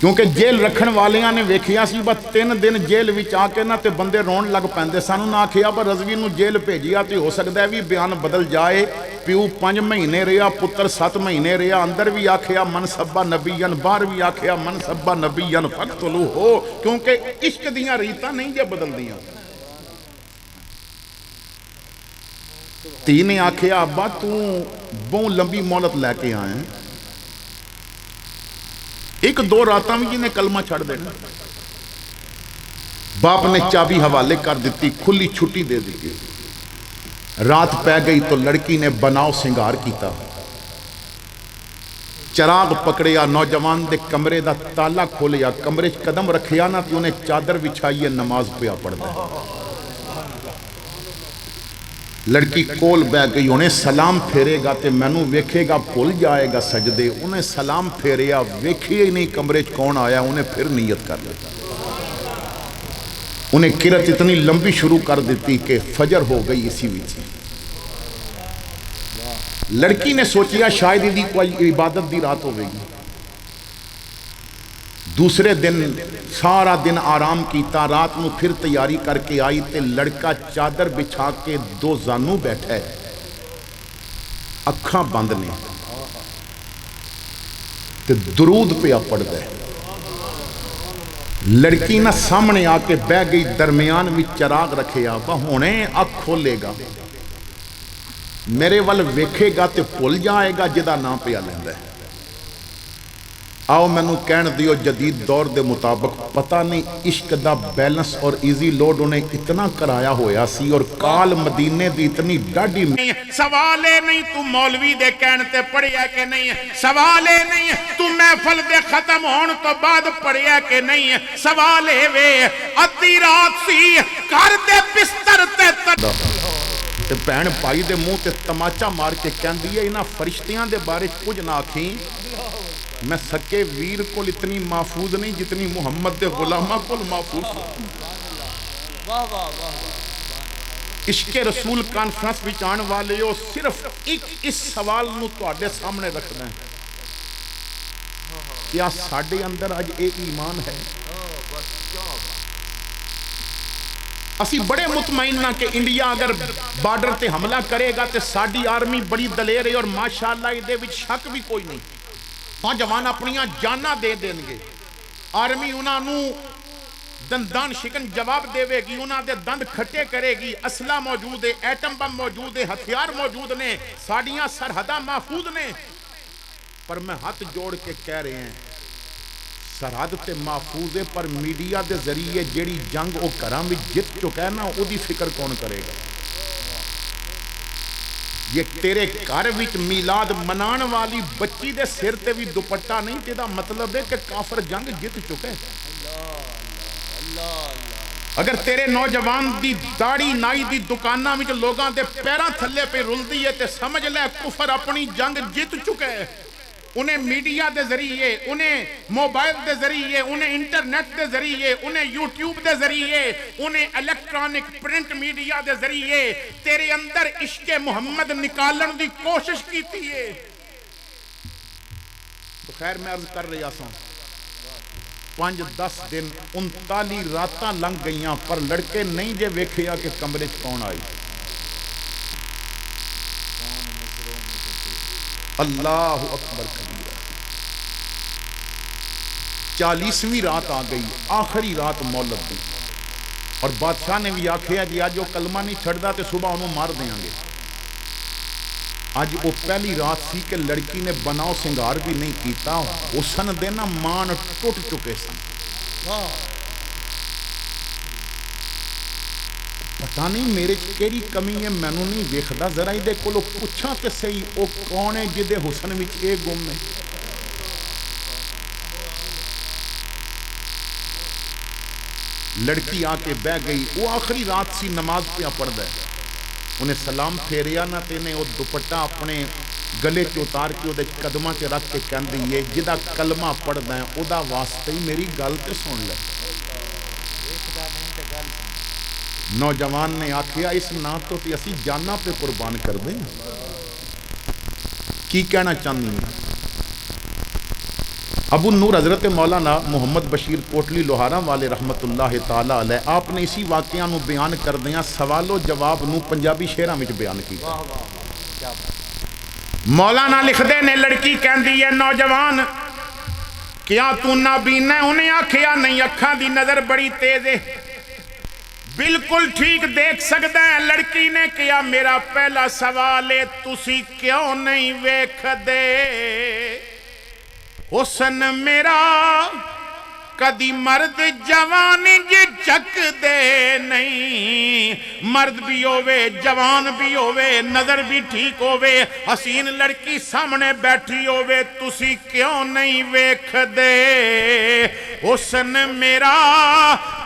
کیونکہ جیل رکھن والیاں نے ویکھیا سی بس 3 دن جیل وچ آ کے نہ تے بندے رون لگ پیندے سانوں نہ آکھیا پر رضوی نو جیل بھیجیا تے ہو سکدا ہے بھی بیان بدل جائے پیو 5 مہینے رہیا پتر 7 مہینے رہیا اندر بھی آکھیا من سبا نبیان باہر بھی آکھیا من سبا نبیان فقتلو ہو کیونکہ عشق دیاں ریتاں نہیں جے بدل دیاں تی نے آکھیا ابا تو بہت لمبی مہلت لے کے آئے ہیں 1-2 راتاں بھی جنہیں کلمہ چھڑ دینا باپ نے چابی حوالے کر دیتی کھلی چھٹی دے دی رات پہ گئی تو لڑکی نے بناؤ سنگار کیتا چراغ پکڑیا نوجوان دے کمرے دا تالا کھولیا کمرے قدم رکھیا نا تو انہیں چادر بچھائیے نماز پیا پڑھ دے لڑکی کول بہ گئی انہیں سلام پھیرے گا تے مینوں ویکھے گا بھول جائے گا سجدے انہیں سلام پھیریا ویکھے ہی نہیں کمرے کون آیا انہیں پھر نیت کر لیتا انہیں کرت اتنی لمبی شروع کر دیتی کہ فجر ہو گئی اسی وچ لڑکی نے سوچیا شاید دی کوئی عبادت دی رات ہوئے گی دوسرے دن سارا دن آرام کیتا رات نو پھر تیاری کر کے آئی تے لڑکا چادر بچھا کے 2 زانو بیٹھا ہے اکھاں بند نے تے درود پہ پڑھ دے لڑکی نہ سامنے آ کے بہ گئی درمیان میں چراغ رکھے آبا ہونے اکھ کھولے گا میرے وال ویکھے گا تے بھول جائے گا جدا نام پہ لیندہ ہے آؤ میں نو کہن دیو جدید دور دے مطابق پتہ نہیں عشق دا بیلنس اور ایزی لوڈ انہیں اتنا کرایا ہویا سی اور کال مدینے دی اتنی ڈاڈی سوالے نہیں تو مولوی دے کہنتے پڑھیا کہ نہیں سوالے نہیں تو محفل دے ختم ہون تو بعد پڑھیا کہ نہیں سوالے وے ادھی رات سی کر دے بستر تے بہن پائی دے منہ تے تماچا مار کے کہن دیئے انہاں فرشتیاں دے بارے کچھ نہ آکھیں میں سکے ویر کو اتنی محفوظ نہیں جتنی محمد دے غلامہ کو محفوظ عشق رسول کانفرنس بچان والے ہو صرف ایک اس سوال نو تو آڈے سامنے رکھ دیں کیا ساڑھے اندر آج ایک ایمان ہے اسی بڑے مطمئن نہ کہ انڈیا اگر بارڈر تے حملہ کرے گا تے ساڑھی آرمی بڑی دلیر ہے اور ماشاءاللہ ادھے وچ شک بھی کوئی نہیں جوان اپنیاں جانا دے دیں گے آرمی انہاں نو دندان شکن جواب دے گی انہاں دے دند کھٹے کرے گی اسلحہ موجود ہے ایٹم بم موجود ہے ہتھیار موجود نے ساڑیاں سرحدہ محفوظ نے پر میں ہاتھ جوڑ کے کہہ رہے ہیں سرحد تے محفوظ ہے پر میڈیا دے ذریعے جیڑی جنگ او کراں بھی جت چکا ہے نا او دی فکر کون کرے گا یہ تیرے گھر وچ میلاد منان والی بچی دے سر تے بھی دوپٹہ نہیں تے دا مطلب ہے کہ کافر جنگ جت چکے اگر تیرے نوجوان دی داڑھی نائی دی دکانہ وچ لوگاں دے پیراں تھلے پہ رل دی ہے تے سمجھ لے کفر اپنی جنگ جت چکے انہیں میڈیا دے ذریعے انہیں موبائل دے ذریعے انہیں انٹرنیٹ دے ذریعے انہیں یوٹیوب دے ذریعے انہیں الیکٹرانک پرنٹ میڈیا دے ذریعے تیرے اندر عشق محمد نکالن دی کوشش کی تھی ہے تو خیر میں عرض کر رہا سوں 5-10 دن 39 راتاں لنگ گئیاں پر لڑکے نہیں جے ویکھیا کہ کمرے کون آئی اللہ اکبر کبیرہ۔ 40ویں رات آ گئی، آخری رات مولد دی، اور بادشاہ نے بھی آکھیا جی اج وہ کلمہ نہیں چھڑدا تے صبح انہوں مار دیاں گے۔ اج وہ پہلی رات سی کہ لڑکی نے بناؤ سنگار بھی نہیں کیتا، حسن دے نا مان ٹوٹ چکے سن۔ پتہ نہیں میرے کیڑی کمی ہے، مینوں نہیں ویکھدا، ذرا ایدے کولوں پوچھاں تے صحیح او کون ہے جدے حسن وچ اے گم ہے۔ لڑکی آ کے بہ گئی، وہ آخری رات سی، نماز پہ پڑھدا ہے، انہیں سلام پھیریا نہ تے نے وہ دوپٹہ اپنے گلے چ اتار کے وہ قدماں چ رکھ کے کہندی ہے جدا کلمہ پڑھدا ہے او دا واسطے ہی میری گل تے سن لے۔ نوجوان نے آکھیا اس نا تو تے اسی جانا پہ قربان کر دیں، کی کہنا چاہنی ہیں؟ ابو نور حضرت مولانا محمد بشیر کوٹلی لوہارا والے رحمت اللہ تعالی علیہ، آپ نے اسی واقعہ نو بیان کر دیا سوال و جواب نو پنجابی شعراں وچ بیان کیتا۔ مولانا لکھ دے نے لڑکی کہندی ہے نوجوان کیا تو نابینا ہے؟ انہیں آکھیا نہیں، اکھاں دی نظر بڑی تیز ہے، بالکل ٹھیک دیکھ سکتا ہے۔ لڑکی نے کیا میرا پہلا سوال ہے تسی کیوں نہیں ویکھ دے حسن میرا کدی مرد جوان جی چک دے نہیں، مرد بھی ہووے جوان بھی ہووے نظر بھی ٹھیک ہووے حسین لڑکی سامنے بیٹھی ہووے تسی کیوں نہیں ویکھ دے حسن میرا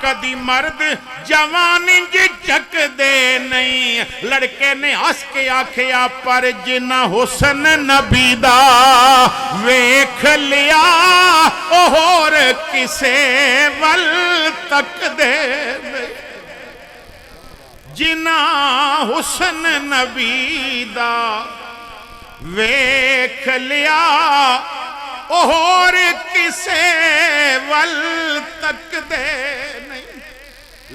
کدی مرد جوان جی چک دے نہیں۔ لڑکے نے ہس کے آکھیا پر جنہ حسن نبی دا ویکھ لیا او ہور کسے ول تک دے نہیں، جنہ حسن نبی دا ویکھ لیا او ہور کسے ول تک دے نہیں۔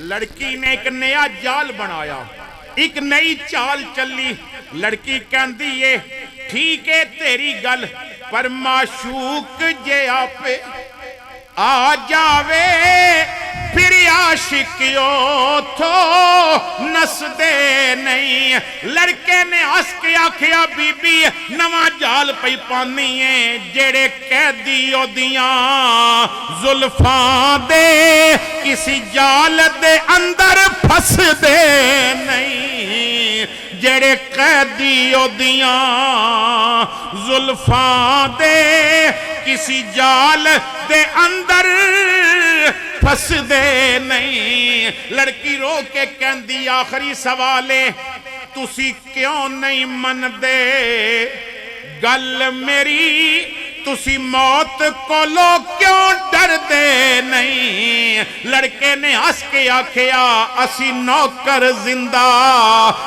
لڑکی نے ایک نیا جال بنایا، ایک نئی چال چلی۔ لڑکی کہندی ہے ٹھیک ہے تیری گل، پر معشوق جے آپے آ جاوے پھر عاشقیوں تو نس دے نہیں۔ لڑکے نے ہس کے آکھیا بی بی نواں جال پئی پانی ہے، جڑے قیدی او دیاں زلفاں دے کسی جال دے اندر پھس دے نہیں، جڑے قیدی او دیاں زلفاں دے کسی جال دے اندر پھس دے نہیں۔ لڑکی رو کے کہندی آخری سوالے تسی کیوں نہیں من دے گل میری، تسی موت کو لو کیوں ڈر دے نہیں۔ لڑکے نے ہس کے آکھیا اسی نوکر زندہ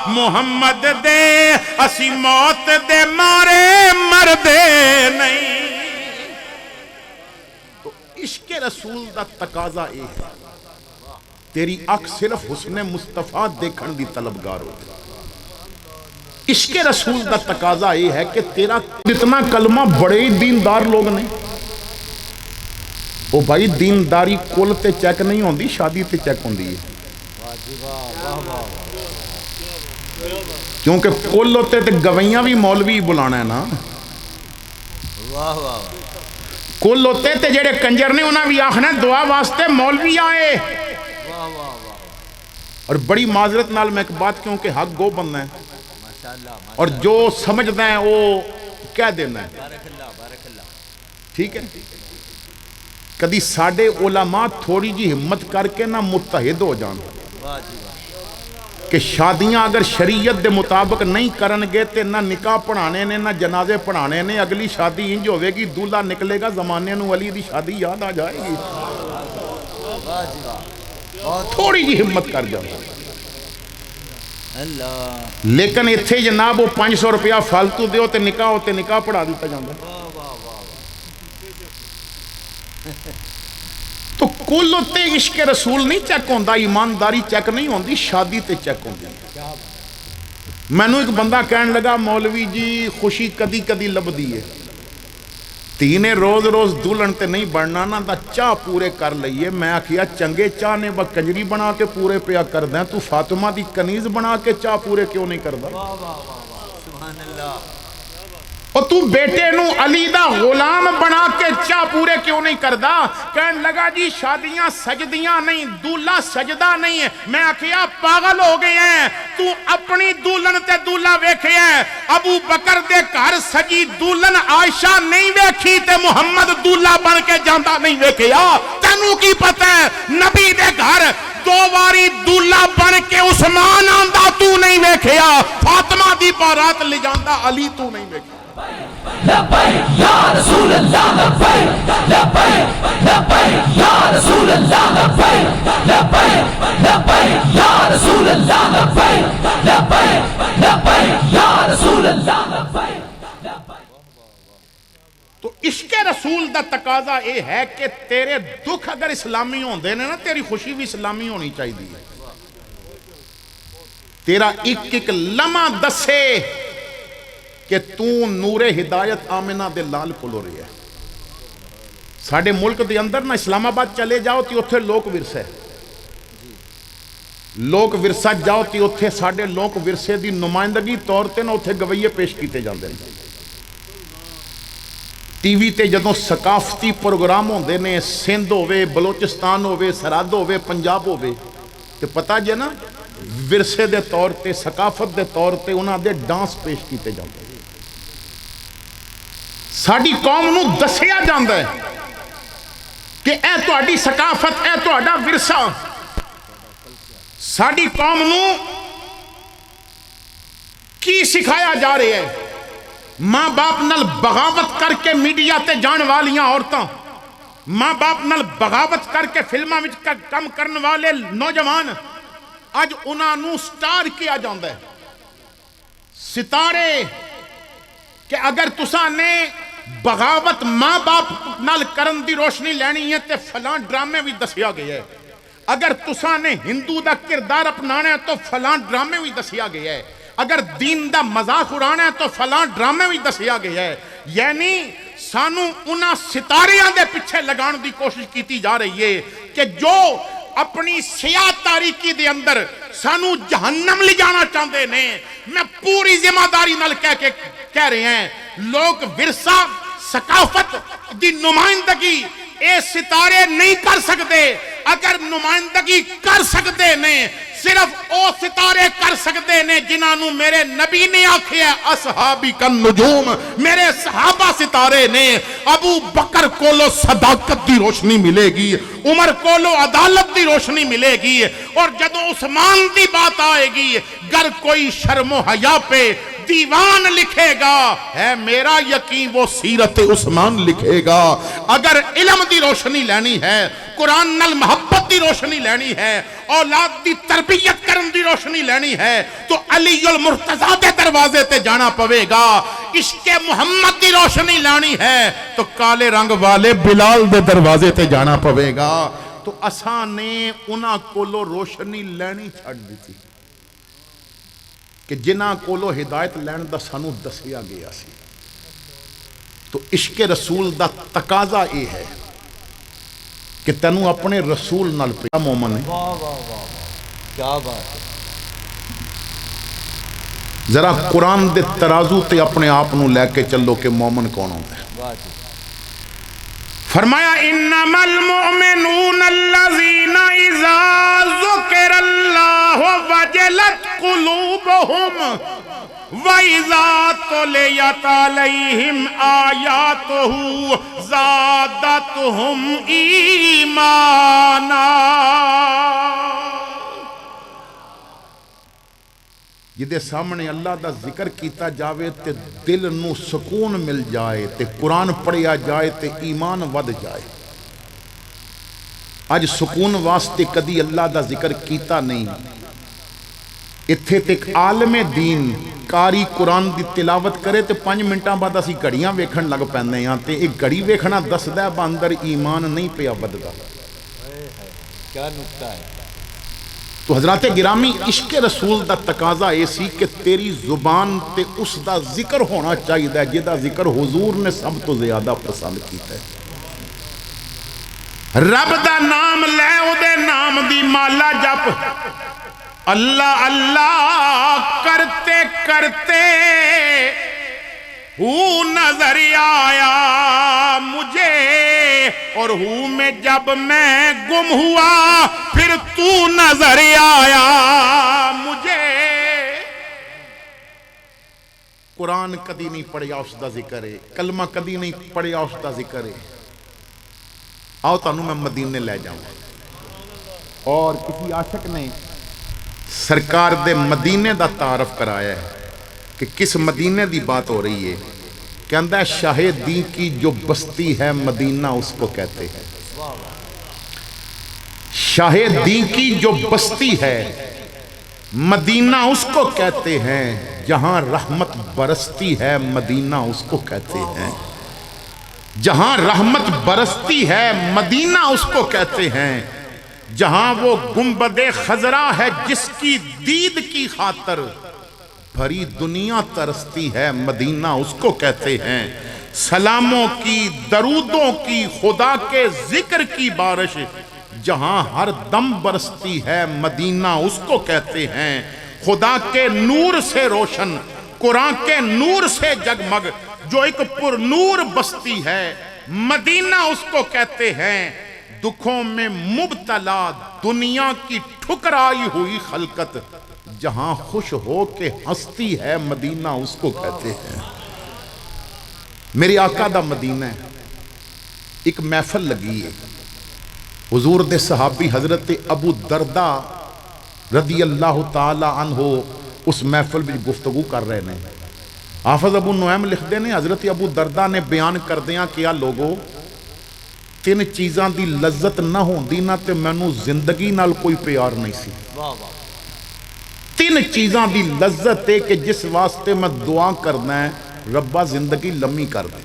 محمد دے، اسی موت دے مارے مر دے نہیں۔ تو عشق رسول دا تقاضا اے ہے تیری اکھ صرف حسن مصطفیٰ دیکھن دی طلبگار ہو۔ عشق رسول دا تقاضا یہ ہے کہ تیرا جتنا کلمہ بڑے ہی دیندار لوگ نے، وہ بھائی دینداری کل تے چیک نہیں ہوندی، شادی تے چیک ہوندی ہے، کیونکہ کل ہوتے تے گویاں بھی مولوی بلانا ہے نا، کل ہوتے تے جڑے کنجر نے انہاں بھی آخنا دعا واسطے مولوی آئے۔ اور بڑی معذرت نال میں ایک بات کیونکہ حق گو بننا ہے اور جو سمجھنا ہے وہ کہہ دینا ہے، ٹھیک ہے؟ کدی ساڑھے علماء تھوڑی جی ہمت کر کے نہ متحد ہو جان کہ شادیاں اگر شریعت دے مطابق نہیں کرن گے تے نہ نکاح پڑھانے نے نہ جنازے پڑھانے نے، اگلی شادی انج ہوئے گی دولہا نکلے گا زمانے نو علی دی شادی یاد آ جائے گی۔ تھوڑی جی ہمت کر جاؤ۔ لیکن اتھے جناب وہ 500 روپیہ فالتو دیو تے نکاح ہوتے نکاح پڑھا دیتا جاندہ۔ تو کل ہوتے عشق رسول نہیں چیک ہوندہ، ایمانداری چیک نہیں ہوندی، شادی تے چیک ہوندی۔ مینوں ایک بندہ کہن لگا مولوی جی خوشی کدی کدی لبدی ہے، تی نے روز روز دلہن تے نہیں بننا نا دا چاہ پورے کر لئیے۔ میں آکھیا چنگے چاہ نے با کنجری بنا کے پورے پیا کر دیں، تو فاطمہ دی کنیز بنا کے چاہ پورے کیوں نہیں کر دا؟ سبحان اللہ۔ اور تو بیٹے نو علی دا غلام بنا کے چاہ پورے کیوں نہیں کردا؟ کہن لگا جی شادیاں سجدیاں نہیں، دولہ سجدہ نہیں ہے۔ میں آکھیا پاگل ہو گئے ہیں، تو اپنی دولن تے دولہ ویکھے ہیں۔ ابو بکر دے گھر سجی دولن عائشہ نہیں ویکھی تے محمد دولہ بن کے جاندہ نہیں ویکھیا۔ تینوں کی پتہ ہے نبی دے گھر دو واری دولہ بن کے عثمان آندہ تو نہیں ویکھیا، فاطمہ دی بارات لے جاندہ علی تو نہیں ویکھیا۔ لبیک یا رسول اللہ، لبیک لبیک لبیک یا رسول اللہ، لبیک لبیک لبیک یا رسول اللہ، لبیک لبیک لبیک یا رسول اللہ، لبیک۔ تو عشق رسول دا تقاضا یہ ہے کہ تیرے دکھ اگر اسلامی ہوندے نے نا، تیری خوشی بھی اسلامی ہونی چاہیے۔ تیرا ایک ایک لمحہ دسے کہ تو نور ہدایت آمنہ دے لال کولو رہے ہے۔ ساڑھے ملک دے اندر نا اسلام آباد چلے جاؤ تی اتھے لوک ورثہ ہے، لوک ورثہ جاؤ تی اتھے ساڑھے لوک ورثے دی نمائندگی طور تے نا اتھے گوئیے پیش کیتے جاندے ہیں۔ ٹی وی تے جدوں ثقافتی پروگرام ہوندے نے، سندھ ہوئے، بلوچستان ہوئے، سرحد ہوئے، پنجاب ہوئے، تے پتہ جے نا ورثے دے طور تے ثقافت دے طور تے انہاں دے ڈانس پیش کیتے جاندے ہیں۔ ساڑی قوم نو دسیا جاندہ ہے کہ اے تو اڈی ثقافت، اے تو اڈا ورثہ۔ ساڑی قوم نو کی سکھایا جا رہے ہے؟ ماں باپ نل بغاوت کر کے میڈیا تے جان والیاں عورتاں، ماں باپ نل بغاوت کر کے فلمہ وچ کم کرنے والے نوجوان، آج انہاں نو سٹار کیا جاندہ ہے، ستارے۔ کہ اگر تساں نے بغاوت ماں باپ نال کرن دی روشنی لینی ہے تے فلاں ڈرامے بھی دسیا گیا ہے، اگر تساں نے ہندو دا کردار اپنانا ہے تو فلاں ڈرامے بھی دسیا گیا ہے، اگر دین دا مذاق اڑانا ہے تو فلاں ڈرامے بھی دسیا گیا ہے۔ یعنی سانو انہاں ستاریاں دے پیچھے لگان دی کوشش کیتی جا رہی ہے کہ جو اپنی سیاہ تاریکی دے اندر سانو جہنم لے جانا چاہتے ہیں۔ میں پوری ذمہ داری نال کہہ رہے ہیں، لوگ ورثہ ثقافت دی نمائندگی اے ستارے نہیں کر سکتے۔ اگر نمائندگی کر سکتے ہیں صرف او ستارے کر سکتے ہیں جنہوں میرے نبی نے آکھے ہے اصحابی کا نجوم، میرے صحابہ ستارے نے۔ ابو بکر کولو صداقت دی روشنی ملے گی، عمر کولو عدالت دی روشنی ملے گی، اور جدو عثمان دی بات آئے گی گر کوئی شرم و حیا پہ دیوان لکھے گا، ہے میرا یقین وہ سیرت عثمان لکھے گا۔ اگر علم دی روشنی لینی ہے، قرآن نال محبت دی روشنی لینی ہے، اولاد دی تربیت کرن دی روشنی لینی ہے، تو علی المرتضیٰ دے دروازے تے جانا پوے گا۔ عشق محمد دی روشنی لانی ہے تو کالے رنگ والے بلال دے دروازے تے جانا پوے گا۔ تو اساں نے انہاں کولو روشنی لینی چھڑ دی تھی کہ جنہاں کولو ہدایت لین دا سانو دسیا گیا سی۔ تو عشق رسول دا تقاضا یہ ہے کہ تینوں اپنے رسول نال پیا مومن ہے۔ واہ واہ واہ کیا بات ہے۔ ذرا قرآن دے ترازو تے اپنے آپ نو لے کے چلو کہ مومن کون ہوتا ہے۔ واہ جی۔ فرمایا انما المؤمنون الذین اذا ذکر اللہ وجلت قلوبہم وَإِذَا تُلِيَتْ عَلَيْهِمْ آيَاتُهُ زَادَتْهُمْ ایمانا۔ جدے سامنے اللہ دا ذکر کیتا جاوے تے دل نو سکون مل جائے، تے قرآن پڑھیا جائے تے ایمان ود جائے۔ آج سکون واسطے کدی اللہ دا ذکر کیتا نہیں۔ اتھے تے ایک عالم دین کاری قرآن دی تلاوت کرے تے 5 منٹاں بعد اسی گھڑیاں ویکھن لگ پیندے ہاں، تے ایک گھڑی ویکھنا دسدا ہے باندر ایمان نہیں پیا بددا۔ کیا نکتہ ہے۔ تو حضرات گرامی عشق رسول دا تقاضا یہ سی کہ تیری زبان تے اس دا ذکر ہونا چاہیے جدا ذکر حضور نے سب تو زیادہ پسند کیتا ہے. رب دا نام لے او دے نام دی مالا جپ اللہ اللہ کرتے کرتے ہوں نظر آیا مجھے اور ہوں میں جب میں گم ہوا پھر تو نظر آیا مجھے. قرآن کدی نہیں پڑھیا اس دا ذکر ہے, کلمہ کدی نہیں پڑھیا اس دا ذکر ہے. آؤ تانوں میں مدینے لے جاؤں. اور کسی عاشق نے سرکار دے مدینے دا تعارف کرایا ہے کہ کس مدینے دی بات ہو رہی ہے. کہندا ہے شاہ دی کی جو بستی ہے مدینہ اس کو کہتے ہیں. شاہ دی کی جو بستی ہے مدینہ اس کو کہتے ہیں. جہاں رحمت برستی ہے مدینہ اس کو کہتے ہیں. جہاں رحمت برستی ہے مدینہ اس کو کہتے ہیں. جہاں وہ گنبد خضرا ہے جس کی دید کی خاطر بھری دنیا ترستی ہے مدینہ اس کو کہتے ہیں. سلاموں کی درودوں کی خدا کے ذکر کی بارش جہاں ہر دم برستی ہے مدینہ اس کو کہتے ہیں. خدا کے نور سے روشن قرآن کے نور سے جگمگ جو ایک پر نور بستی ہے مدینہ اس کو کہتے ہیں. دکھوں میں مبتلا دنیا کی ٹھکرائی ہوئی خلقت جہاں خوش ہو کے ہستی ہے مدینہ اس کو کہتے ہیں. میرے آقا دا مدینہ ہے. ایک محفل لگی ہے حضور دے صحابی حضرت ابو دردہ رضی اللہ تعالی عنہ اس محفل بھی گفتگو کر رہے ہیں. حافظ ابو نعیم لکھ دے نے حضرت ابو دردہ نے بیان کر دیاں کیا لوگو تین چیزاں دی لذت نہ ہوندی نہ تے مینوں زندگی نال کوئی پیار نہیں سی. تین چیزاں دی لذت ہے کہ جس واسطے میں دعا کرنا ہے ربا زندگی لمبی کر دے.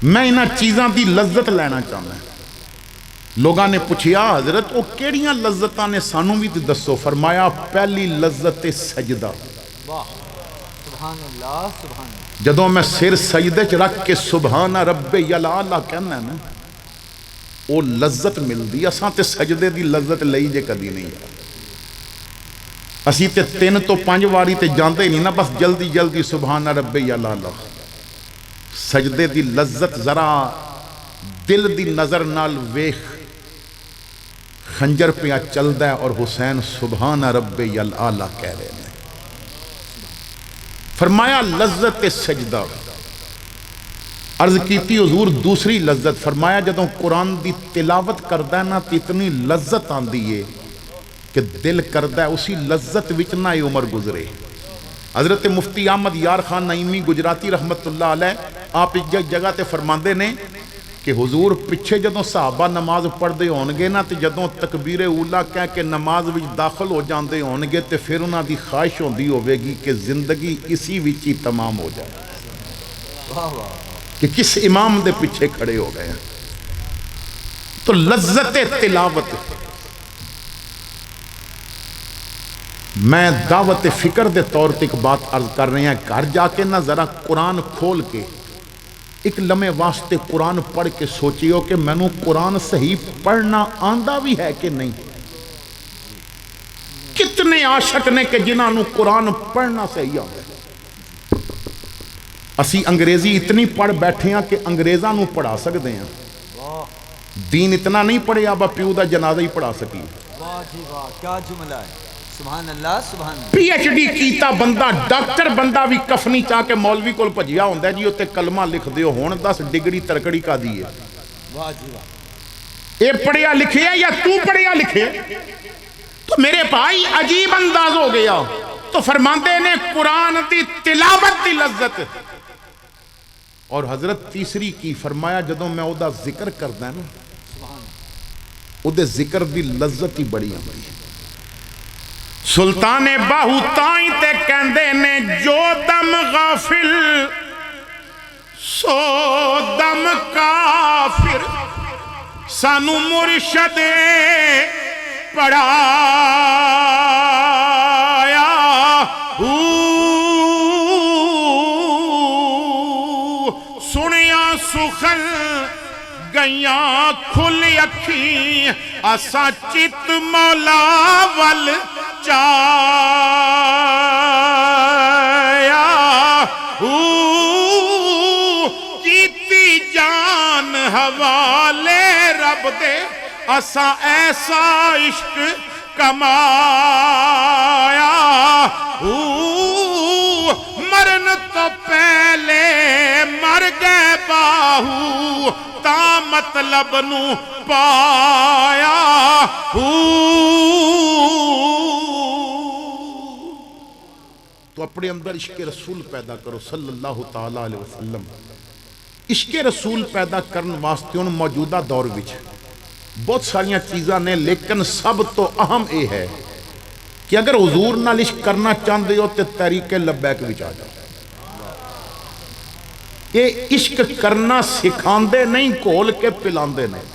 میں انہاں چیزاں دی لذت لینا چاہنا ہے. لوگاں نے پوچھیا حضرت وہ کیڑیاں لذتاں نے سانوں بھی دسو. فرمایا پہلی لذت سجدہ. سبحان اللہ سبحان اللہ. جدوں میں سر سجدے چ رکھ کے سبحان رب یلا کہنا ہے نا وہ لذت ملدی. اساں تے سجدے دی لذت لئی جے کدی نہیں. اسی تے 3 تو 5 واری تے جاندے نہیں نا بس جلدی جلدی سبحان رب یلا. سجدے دی لذت ذرا دل دی نظر نال ویخ. خنجر پہ چلدا ہے اور حسین سبحان رب یلا کہہ رہے ہیں. فرمایا لذت سجدہ. عرض کیتی حضور دوسری لذت. فرمایا جدوں قرآن دی تلاوت کردا ہے نا تے اتنی لذت آندی ہے کہ دل کردا ہے اسی لذت وچ نہ عمر گزرے. حضرت مفتی احمد یار خان نعیمی گجراتی رحمت اللہ علیہ آپ ایک جگہ تے فرماندے نے کہ حضور پچھے جدوں صحابہ نماز پڑھ دے ہون گے نا تے جدوں تکبیر اولا کہہ کے نماز وچ داخل ہو جاندے ہون گے تے پھر انہاں دی خواہش ہوندی ہوے گی کہ زندگی اسی وچ ہی تمام ہو جائے. کہ کس امام دے پیچھے کھڑے ہو گئے. تو لذت تلاوت. میں دعوت فکر دے طور تے ایک بات عرض کر رہے ہیں. گھر جا کے نا ذرا قرآن کھول کے ایک لمحے واسطے قرآن پڑھ کے سوچیو کہ مینوں قرآن صحیح پڑھنا آندا بھی ہے کہ نہیں. کتنے عاشق نے کہ جنہاں نوں قرآن پڑھنا صحیح آندا ہے. اسی انگریزی اتنی پڑھ بیٹھے ہیں کہ انگریزاں نوں پڑھا سکتے ہیں. دین اتنا نہیں پڑھیا با پیو دا جنازہ ہی پڑھا سکی. واہ جی واہ کیا جملہ ہے. سبحان اللہ سبحان اللہ. پی ایچ ڈی کیتا بندہ ڈاکٹر بندہ بھی کفنی چاہ کے مولوی کول بھجیا ہوندا ہے جی اوتے کلمہ لکھ دیو ہن 10 ڈگری ترکڑی کا دی ہے. واہ جی واہ. اے پڑھیا لکھے یا تو پڑھیا لکھے. تو میرے بھائی عجیب انداز ہو گیا. تو فرماندے نے قرآن دی تلاوت دی لذت. اور حضرت تیسری کی فرمایا جدوں میں او دا ذکر کردا ہے نا او دے ذکر دی لذت ہی بڑی آندی ہے. سلطان باہو تائیں تے کہندے نے جو دم غافل سو دم کافر. سانو مرشد پڑھایا سنیا سخن گئیاں کھل اکھی اسا چت مولا ول چایا کیتی جان حوالے رب دے اسا ایسا عشق کمایا مرن تو پہلے مر گئے باہو تا مطلب نو پایا تو اپنے اندر عشق رسول پیدا کرو صلی اللہ تعالیٰ علیہ وسلم. عشق رسول پیدا کرنے واسطے ان موجودہ دور وچ بہت ساریاں چیزاں نے، لیکن سب تو اہم یہ ہے کہ اگر حضور نال عشق کرنا چاہتے ہو تو تحریک لبیک وچ آ جاؤ. یہ عشق کرنا سکھاندے نہیں، گھول کے پلاندے نہیں.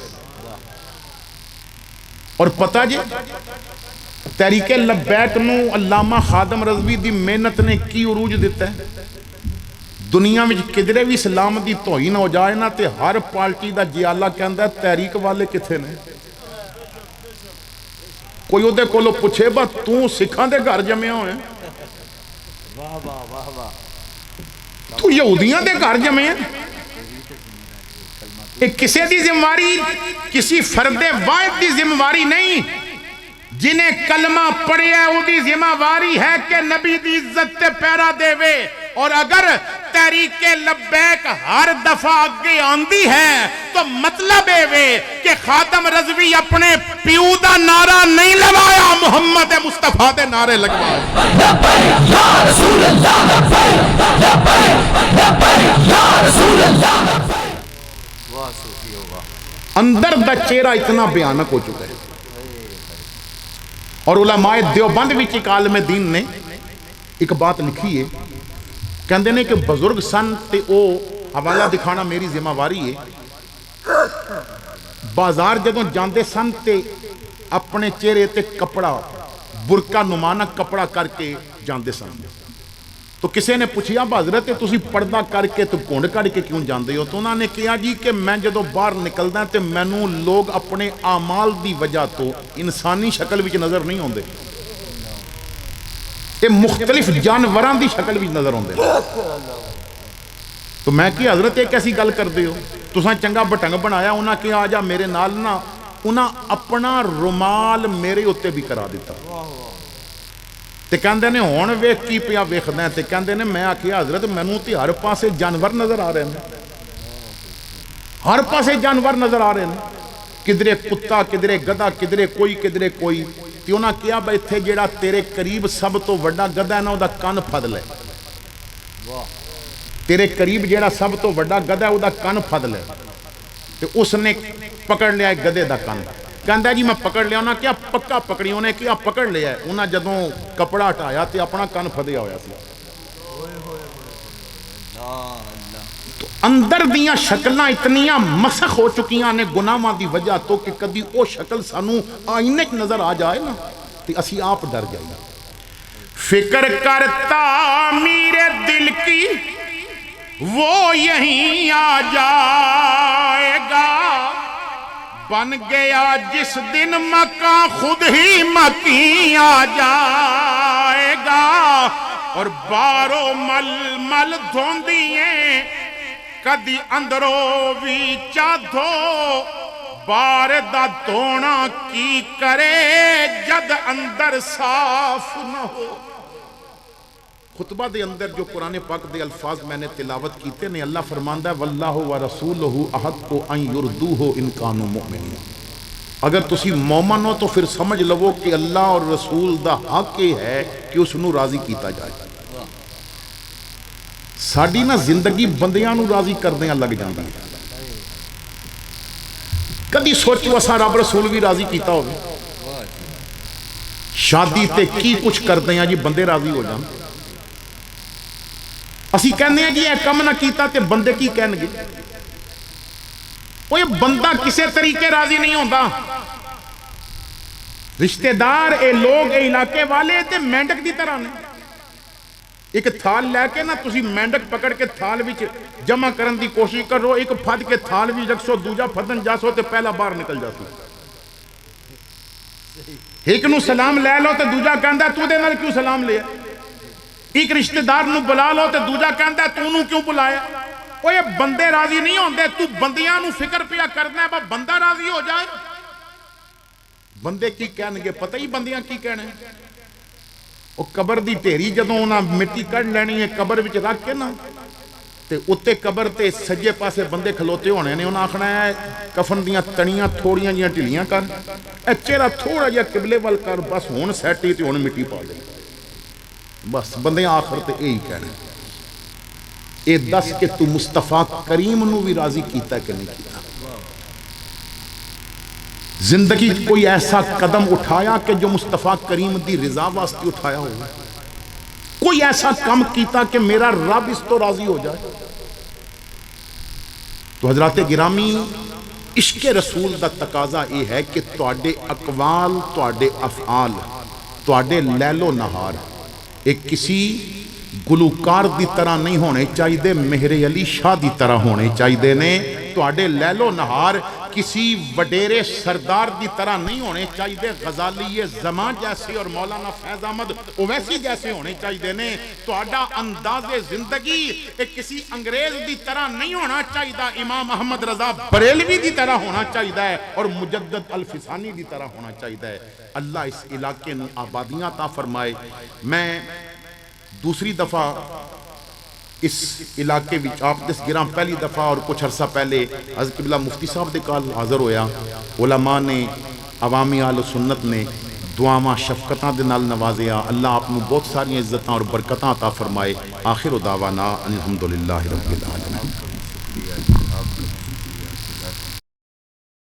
اور پتہ جی تحریک لبیک نو علامہ خادم رضوی دی محنت نے کی عروج دیتا ہے. دنیا میں کدھرے بھی اسلام دی توہین ہو جائے نا تے ہر پارٹی دا جیالہ کہندا ہے تحریک والے کتھے نے. کوئی اودے کولو پوچھے با تو سکھاں دے گھر جمعے ہوئے تو یہودیاں دے گھر جمعے ہیں. ایک کسی دی ذمہواری کسی فرد واحد دی ذمہواری نہیں. جنہیں کلمہ پڑھے ہے وہ دی ذمہواری ہے کہ نبی دی عزت تے پیرا دے وے. اور اگر تحریک لبیک ہر دفعہ آگے آندی ہے تو مطلب ہے وے کہ خادم رضوی اپنے پیو دا نعرہ نہیں لگایا، محمد مصطفیٰ دے نعرے لگوایا. لبیک یا رسول اللہ لبیک لبیک لبیک یا رسول اللہ لبیک. اندر دا چہرہ اتنا بیانک ہو چکا ہے. اور علماء دیوبند وچ ایک عالم دین نے ایک بات لکھی ہے، کہندے نے کہ بزرگ سن تے او حوالہ دکھانا میری ذمہ واری ہے. بازار جدوں جاندے سن تے اپنے چہرے تے کپڑا برقع نمانہ کپڑا کر کے جاندے سن. تو کسی نے پوچھیا حضرت تسی پردہ کر کے تو گھنڈ کر کے کیوں جاندے ہو؟ تو انہوں نے کہا جی کہ میں جدوں باہر نکلدا تے مینوں لوگ اپنے اعمال دی وجہ تو انسانی شکل وچ نظر نہیں ہوندے، یہ مختلف جانوراں دی شکل وچ نظر ہوندے. تو میں کہ حضرت یہ کیسی گل کردے ہو؟ تساں چنگا بٹنگ بنایا. انہاں کہ آ جا میرے نال نا. انہاں اپنا رومال میرے اوتے بھی کرا دیتا. تے کہندے نے ہن ویکھ کی پیا ویکھدا ہے؟ تے کہندے نے میں آکھیا حضرت مینوں تے ہر پاسے جانور نظر آ رہے ہیں، ہر پاسے جانور نظر آ رہے ہیں، کدھرے کتا کدھرے گدھا کدھرے کوئی کدھرے کوئی. تے انہاں کہیا بھئی ایتھے جیڑا تیرے قریب سب تو وڈا گدھا ہے نا او دا کن پھد لے. تیرے قریب جیڑا سب تو وڈا گدھا ہے او دا کن پھد لے. تے اس نے پکڑ لیا گدھے دا کن. کہندا جی میں پکڑ لیا. انہاں کیا پکا پکڑی. انہیں کیا پکڑ لیا ہے. انہاں جدوں کپڑا ہٹایا تے اپنا کن پھدیا ہویا سی. تو اندر دیاں شکلاں اتنیاں مسخ ہو چکیاں نے گناہاں دی وجہ تو کہ کدی او شکل سانو آئینے چ نظر آ جائے نا تے اسی آپ ڈر جائیں. فکر کرتا میرے دل کی وہ یہیں آ جائے گا. بن گیا جس دن مکہ خود ہی مکی آ جائے گا. اور بارو مل مل دھوندییں کدی اندروں بھی چادھو. بار دا دھونا کی کرے جد اندر صاف نہ ہو. خطبہ دے اندر جو قرآن پاک دے الفاظ میں نے تلاوت کیتے نے اللہ فرماندہ ہے واللہ ورسولہ احق ان یردوہ ان کانوا مؤمنین. اگر تسی مومن ہو تو پھر سمجھ لو کہ اللہ اور رسول دا حق یہ ہے کہ اس نو راضی کیتا جائے. ساڈی نا زندگی بندیاں نو راضی کردیاں لگ جاندی ہے. کدی سوچو اساں رب رسول بھی راضی کیتا ہوگا؟ شادی تے کی کچھ کردے ہیں جی بندے راضی ہو جان. اسی کہنے ہیں جی یہ کم نہ کیتا تے بندے کی کہنے گے. وہ یہ بندہ کسے طریقے راضی نہیں ہوتا. رشتے دار اے لوگ اے علاقے والے تے مینڈک دی طرح نے. ایک تھال لے کے نا تسی مینڈک پکڑ کے تھال وچ جمع کرن دی کوشش کرو, ایک پھد کے تھال وچ رکھو, دوجا پھدن جاسو تے پہلا باہر نکل جاسو. ایک نو سلام لے لو تے دوجا کہندا تو دے نال کیوں سلام لیا. ایک رشتہ دار نو بلا لو تے دوجا کہندا تو نو کیوں بلایا. او یہ بندے راضی نہیں ہوندے, تو بندیاں نو فکر پیا کرنا ہے, بندہ راضی ہو جائے. بندے کی کہنے گے پتہ ہی بندیاں کی کہنے. او قبر دی ٹھیری جدوں انہاں مٹی کڈ لینی ہے قبر وچ رکھ کے نا تے اُتے قبر تے سجے پاسے بندے کھلوتے ہونے نے, انہاں آکھنا ہے کفن دیاں تڑیاں تھوڑیاں جیاں ڈھلیاں کر, اے چہرہ تھوڑا جہا قبلے وال کر, بس ہن سیٹی تے ہن مٹی پا دے. بس بندے آخر تے یہی کہنے. اے دس کہ تو مصطفیٰ کریم نو بھی راضی کیتا کہ نہیں کیتا. زندگی کوئی ایسا قدم اٹھایا کہ جو مصطفیٰ کریم دی رضا واسطے اٹھایا ہو, کوئی ایسا کام کیتا کہ میرا رب اس تو راضی ہو جائے. تو حضرات گرامی, عشق رسول دا تقاضا یہ ہے کہ تواڈے اقوال, تواڈے افعال, تواڈے لیل و نہار ایک کسی گلوکار دی طرح نہیں ہونے چاہیے, مہر علی شاہ دی طرح ہونے چاہیے نے. تواڈے لیل و نہار کسی وڈیرے سردار دی طرح نہیں ہونے چاہیے, غزالی زمان جیسے اور مولانا فیض احمد اویسی جیسے ہونے چاہیے نے. تواڈا انداز زندگی ایک کسی انگریز دی طرح نہیں ہونا چاہیے, امام احمد رضا بریلوی دی طرح ہونا چاہیے اور مجدد الفسانی دی طرح ہونا چاہیے. اللہ اس علاقے نو آبادیاں عطا فرمائے. میں دوسری دفعہ اس علاقے وچ آپ دس گراں پہلی دفعہ اور کچھ عرصہ پہلے حضرت قبلہ مفتی صاحب دے کال حاضر ہویا. علماء نے, عوامی اہل سنت نے دعاواں شفقتاں دے نال نوازیا. اللہ آپ نو بہت ساری عزتاں اور برکتاں عطا فرمائے. آخر دعوانا ان الحمدللہ رب العالمین.